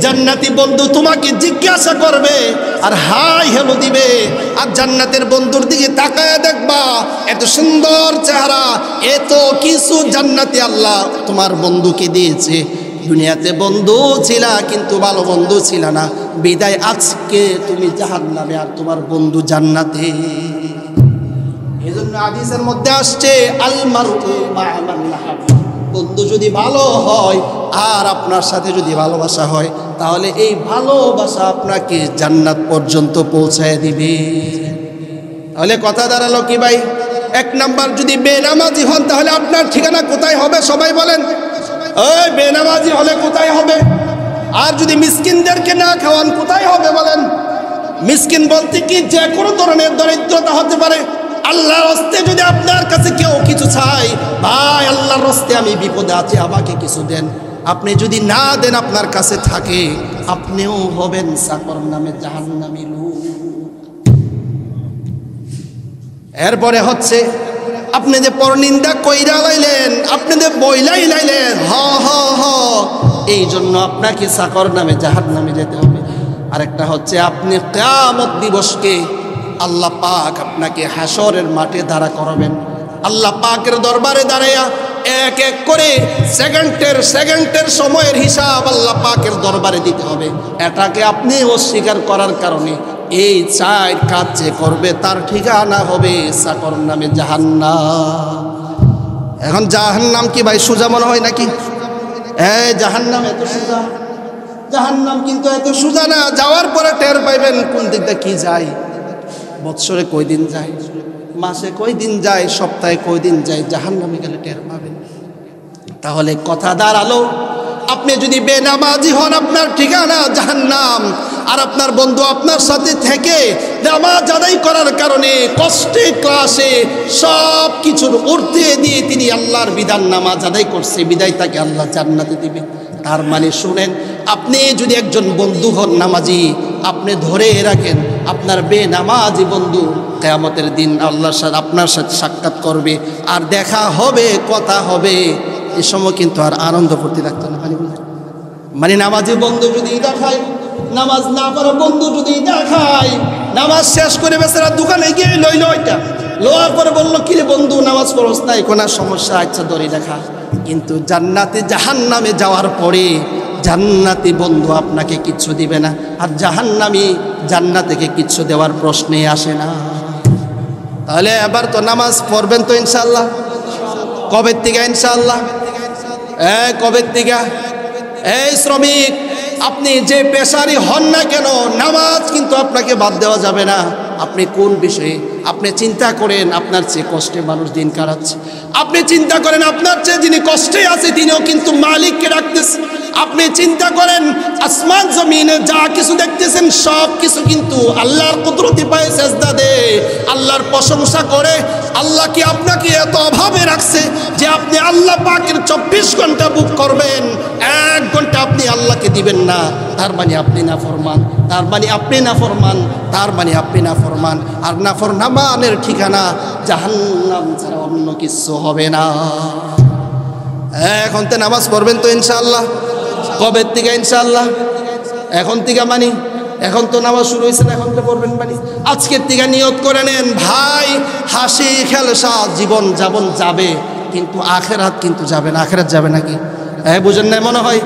জান্নাতি বন্ধু তোমাকে জিজ্ঞাসা করবে আর হাই হেলো দিবে, আর জান্নাতের বন্ধুর দিকে তাকায় দেখবা, এত সুন্দর চেহারা, এত কিছু জান্নাতি আল্লাহ তোমার বন্ধুকে দিয়েছে। দুনিয়াতে বন্ধু ছিলা কিন্তু ভালো বন্ধু ছিল না, বিদায় আজকে তুমি জাহান্নামে আর তোমার বন্ধু জান্নাতে। এজন্য হাদিসের মধ্যে আসছে আল মারউ মা মান নাহাবা, বন্ধু যদি ভালো হয় আর আপনার সাথে যদি ভালোবাসা হয়, তাহলে এই ভালোবাসা আপনাকে জান্নাত পর্যন্ত পৌঁছায় দিবে। তাহলে কথা দাঁড়ালো কি ভাই? 1 নাম্বার, যদি বেনামাজি হন তাহলে আপনার ঠিকানা কোথায় হবে? সবাই বলেন, ওই বেনামাজি হলে কোথায় হবে? আর যদি মিসকিনদেরকে না খাওয়ান কোথায় হবে বলেন? মিসকিন বলতে কি যে কোনো ধরনের দরিদ্রতা হতে পারে। আল্লাহর রাস্তে যদি আপনার কাছে কেউ কিছু চায়, ভাই আল্লাহর রাস্তে আমি বিপদে আছি, আমাকে কিছু দেন, আপনি যদি না দেন আপনার কাছে থাকে, আপনিও হবেন সাকর নামে জাহান্নামী লোক। এরপরে হচ্ছে আপনি যে পরনিন্দা কইরা লাইলেন, আপনি যে বইলাই লাইলেন, হ হ হ, এই জন্য আপনাকে সাকর নামে জাহান্নামে যেতে হবে। আরেকটা হচ্ছে আপনি কিয়ামত দিবসকে আল্লাহ পাক আপনাকে হাসরের মাঠে দাঁড়া করাবেন। আল্লাহ পাকের দরবারে দাঁড়াইয়া এক এক করে সেকেন্ডের সময়ের হিসাব আল্লাহ পাকের দরবারে দিতে হবে। এটাকে আপনি অস্বীকার করার কারণে এই 4 কাজ যে করবে তার ঠিকানা হবে সাকর নামে জাহান্নাম। এখন জাহান্নাম কি ভাই সোজা মনে হয় নাকি? জাহান্নাম এত সোজা? জাহান্নাম কিন্তু এত সোজা না। যাওয়ার পরে টের পাইবেন কোন দিকটা কি যায়। বৎসরে কয় দিন যায়, মাসে কয় দিন যায়, সপ্তাহে কয় দিন যায়, জাহান্নামে গেলে টের পাবেন। তাহলে কথা দাঁড়ালো, আপনি যদি বেনামাজি হন আপনার ঠিকানা জাহান্নাম, আর আপনার বন্ধু আপনার সাথে থেকে নামাজ আদায় করার কারণে কষ্টে ক্লাসে সব কিছুর ঊর্ধ্বে দিয়ে তিনি আল্লাহর বিধান নামাজ আদায় করছে, বিদায় তাকে আল্লাহ জান্নাতে দিবে। তার মানে শুনেন, আপনি যদি একজন বন্ধু হন নামাজি, আপনি ধরে রাখেন আপনার বেনামাজি বন্ধু কিয়ামতের দিন আল্লাহর সাথে আপনার সাথে সাক্ষাৎ করবে, আর দেখা হবে, কথা হবে। এ সময় কিন্তু আর আনন্দ করতে লাগতো না। মানে নামাজি বন্ধু যদি দেখায়, নামাজ না পড়া বন্ধু যদি দেখায়, নামাজ শেষ করে বেচারা দোকানে গিয়ে লইল, ওইটা লোয়ার পরে বললো কি রে বন্ধু নামাজ পড়স নাই, কোনো সমস্যা, আচ্ছা ধরে দেখা। কিন্তু জান্নাতে জাহান্নামে যাওয়ার পরে জান্নাতি বন্ধু আপনাকে কিচ্ছু দিবে না, আর জাহান্নামী জান্নাতে কিচ্ছু দেওয়ার প্রশ্নই আসে না। তাহলে এবার তো নামাজ পড়বেন তো ইনশাআল্লাহ? কবের থেকে ইনশাআল্লাহ? কবের থেকে? এই শ্রমিক, আপনি যে পেশারই হন না কেন, নামাজ কিন্তু আপনাকে বাদ দেওয়া যাবে না। আপনি কোন বিষয়ে আপনি চিন্তা করেন, আপনার চেয়ে কষ্টে মানুষ দিন কাটাচ্ছে। আপনি চিন্তা করেন আপনার চেয়ে যিনি কষ্টে আছে তিনিও কিন্তু মালিককে ডাকতেছে। আপনি চিন্তা করেন আসমান জমিনে যা কিছু দেখতেছেন সব কিছু কিন্তু আল্লাহর কুদরতি পায়ে সেজদা দেয়, আল্লাহর প্রশংসা করে। আল্লাহ কি আপনাকে এত অভাবে রাখছে যে আপনি আল্লাহ পাকের 24 ঘন্টা বুক করবেন, 1 ঘন্টা আপনি আল্লাহকে দিবেন না? তার মানে আপনি নাফরমান, তার মানে আপনি নাফরমান, তার মানে আপনি নাফরমান। আর নাফরমানের ঠিকানা জাহান্নাম ছাড়া অন্য কিছু হবে না। এখন তো নামাজ পড়বেন তো ইনশাআল্লাহ? কবের থেকে ইনশাআল্লাহ? এখন থেকে মানি, এখন তো নামাজ শুরু হয়েছে, এখন তো পড়বেন মানি। আজকের থেকে নিয়ত করে নেন, ভাই হাসি খেলসা জীবন যাপন যাবে, কিন্তু আখেরাত কিন্তু যাবে না। আখেরাত যাবে নাকি? বুঝেন না মনে হয়?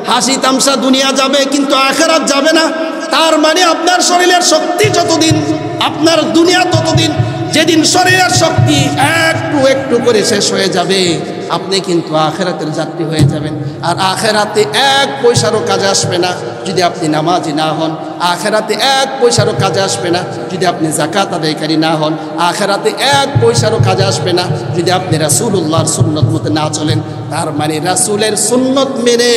হাসি তামসা দুনিয়া যাবে কিন্তু আখেরাত যাবে না। তার মানে আপনার শরীরের শক্তি যতদিন, আপনার দুনিয়া ততদিন। যেদিন শরীরের শক্তি একটু একটু একটু করে শেষ হয়ে যাবে, আপনি কিন্তু আখেরাতের যাত্রী হয়ে যাবেন। আর আখেরাতে এক পয়সারও কাজে আসবে না যদি আপনি নামাজি না হন। আখেরাতে এক পয়সারও কাজে আসবে না যদি আপনি যাকাত আদায়কারী না হন। আখেরাতে এক পয়সারও কাজে আসবে না যদি আপনি রাসূলুল্লাহর সুন্নত মতে না চলেন। তার মানে রাসূলের সুন্নত মেনে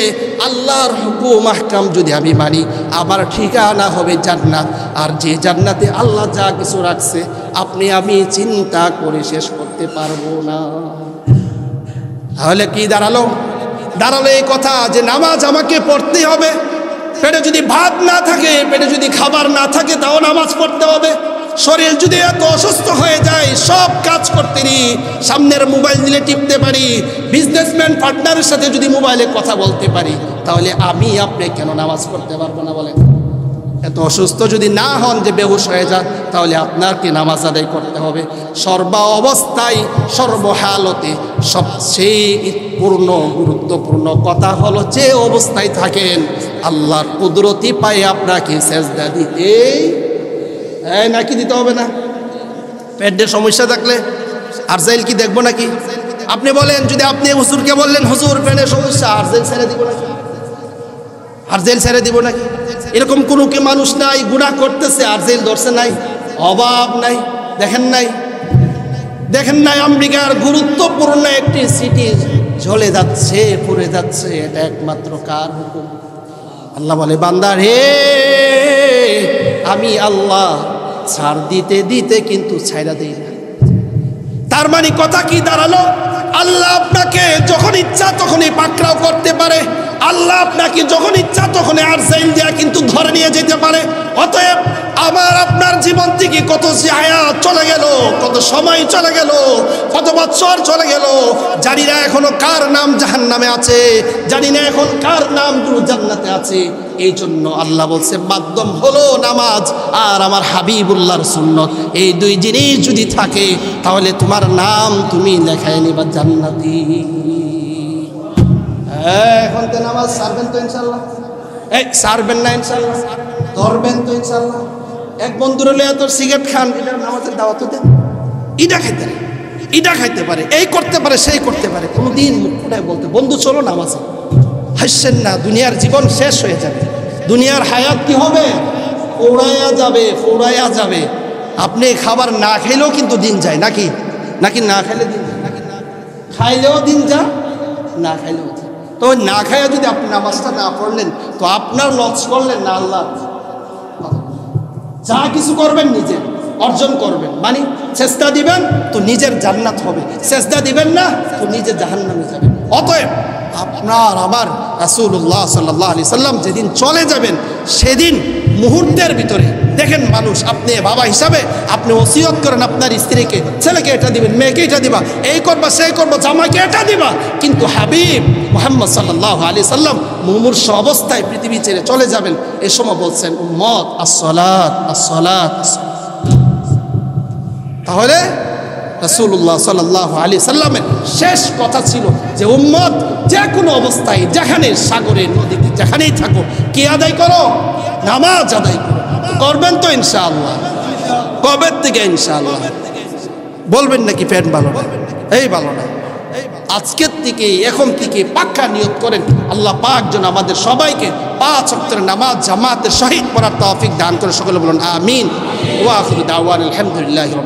আল্লাহর হুকুম আহকাম যদি আমি মানি, আমার ঠিকানা হবে জান্নাত। আর যে জান্নাতে আল্লাহ যা কিছু রাখছে আপনি আমি চিন্তা করে শেষ করতে পারবো না। তাহলে কি দাঁড়ালো? দাঁড়ালো এই কথা যে নামাজ আমাকে পড়তে হবে। পেটে যদি ভাত না থাকে, পেটে যদি খাবার না থাকে, তাও নামাজ পড়তে হবে। শরীর যদি এত অসুস্থ হয়ে যায়, সব কাজ করতে নি, সামনের মোবাইল দিলে টিপতে পারি, বিজনেসম্যান পার্টনারের সাথে যদি মোবাইলে কথা বলতে পারি, তাহলে আমি আপনি কেন নামাজ পড়তে পারবো না বলেন? এত অসুস্থ যদি না হন যে বেহুশ হয়ে যান, তাহলে আপনাকে নামাজ আদায় করতে হবে। সর্বা অবস্থায় সর্বহালতে সবচেয়ে গুরুত্বপূর্ণ কথা হলো যে অবস্থায় থাকেন আল্লাহর কুদরতি পায়ে আপনাকে সেজদা দিতে নাকি দিতে হবে না? পেটের সমস্যা থাকলে আরজাইল কি দেখবো নাকি? আপনি বলেন, যদি আপনি হুজুরকে বললেন হুজুর পেটের সমস্যা, আরজাইল ছেড়ে দিব নাকি? আরজাইল ছেড়ে দিব নাকি? এরকম কোনো কি মানুষ নাই গুনাহ করতেছে আরজাইল ধরছে নাই? অভাব নাই? দেখেন নাই আমেরিকার গুরুত্বপূর্ণ একটি সিটি জ্বলে যাচ্ছে, পুড়ে যাচ্ছে, এটা একমাত্র কার হুকুম? আল্লাহ বলে, বান্দা রে, আমি আল্লাহ ছাড় দিতে দিতে কিন্তু ছাইড়া দেই না। তার মানে কথা কি দাঁড়ালো? আল্লাহ আপনাকে যখন ইচ্ছা তখনই পাকড়াও করতে পারে। আল্লাহ আপনাকে যখন ইচ্ছা তখনই আরজাইল দেয়া কিন্তু ধরে নিয়ে যেতে পারে। অতএব আমার আপনার জীবন থেকে কত হায়াত চলে গেল, কত সময় চলে গেল, কত বছর চলে গেল, জানি না এখনো কার নাম জাহান্নামে আছে, জানি না এখন কার নাম জান্নাতে আছে। এই জন্য আল্লাহ বলছে মাধ্যম হলো নামাজ আর আমার হাবিবুল্লাহর সুন্নত। এই দুই জিনিস যদি থাকে তাহলে তোমার নাম তুমি লেখায় নিবা জান্নাতি। এখন তো নামাজ সারবেন তো ইনশাল্লাহ? সারবেন না ইনশাল্লাহ? ধরবেন তো ইনশাল্লাহ? এক বন্ধুর হলে এত সিগারেট খান, এটা নামাজের দাওয়াত দেন, ইটা খাইতে পারে, এই করতে পারে, সেই করতে পারে, কোনোদিন মুখ ফুটায় বলতে বন্ধু চলো নামাজে, হাসছেন না? দুনিয়ার জীবন শেষ হয়ে যাবে, দুনিয়ার হায়াত কি হবে? ফোড়াইয়া যাবে। আপনি খাবার না খেলেও কিন্তু দিন যায় নাকি? না খাইলে দিন যায়? খাইলেও দিন যা, না খাইলেও যায়। তো না খাইয়া যদি আপনি নামাজটা না পড়লেন তো আপনার লস করলেন না আল্লাহ? যা কিছু করবেন নিজে অর্জন করবেন, মানে চেষ্টা দিবেন তো নিজের জান্নাত হবে, চেষ্টা দিবেন না তো নিজের জাহান্নামে যাবেন। অতএব আপনার আমার রাসূলুল্লাহ সাল্লাল্লাহু আলাইহি সাল্লাম যেদিন চলে যাবেন সেদিন মুহূর্তের ভিতরে দেখেন মানুষ, আপনি বাবা হিসাবে আপনি ওসিয়ত করেন আপনার স্ত্রীকে, ছেলেকে এটা দিবেন, মেয়েকে এটা দিবা, এই করবা সেই করবা, জামাইকে এটা দিবা, কিন্তু হাবিব মুহাম্মদ সাল্লাল্লাহু আলাইহি সাল্লাম মুমূর্ষ অবস্থায় পৃথিবী ছেড়ে চলে যাবেন। এই সময় বলছেন উম্মত আসসালাত আসসালাত। তাহলে রাসূলুল্লাহ সাল্লাল্লাহু আলাইহি সাল্লামের শেষ কথা ছিল যে উম্মত যে কোনো অবস্থায় যেখানে সাগরে নদীতে যেখানেই থাকো কি আদায় করো? নামাজ আদায় করো। করবেন তো ইনশাআল্লাহ? কবে থেকে ইনশাআল্লাহ? বলবেন নাকি পেট ভালো না, এই ভালো না? আজকের থেকে এখন থেকে পাক্কা নিয়ত করেন আল্লাহ পাক যেন আমাদের সবাইকে 5 ওয়াক্তের নামাজ জামাতের সহিত পড়ার তৌফিক দান করে। সকলে বলুন আমিন। ওয়া আখিরু দাওয়ানা আলহামদুলিল্লাহ।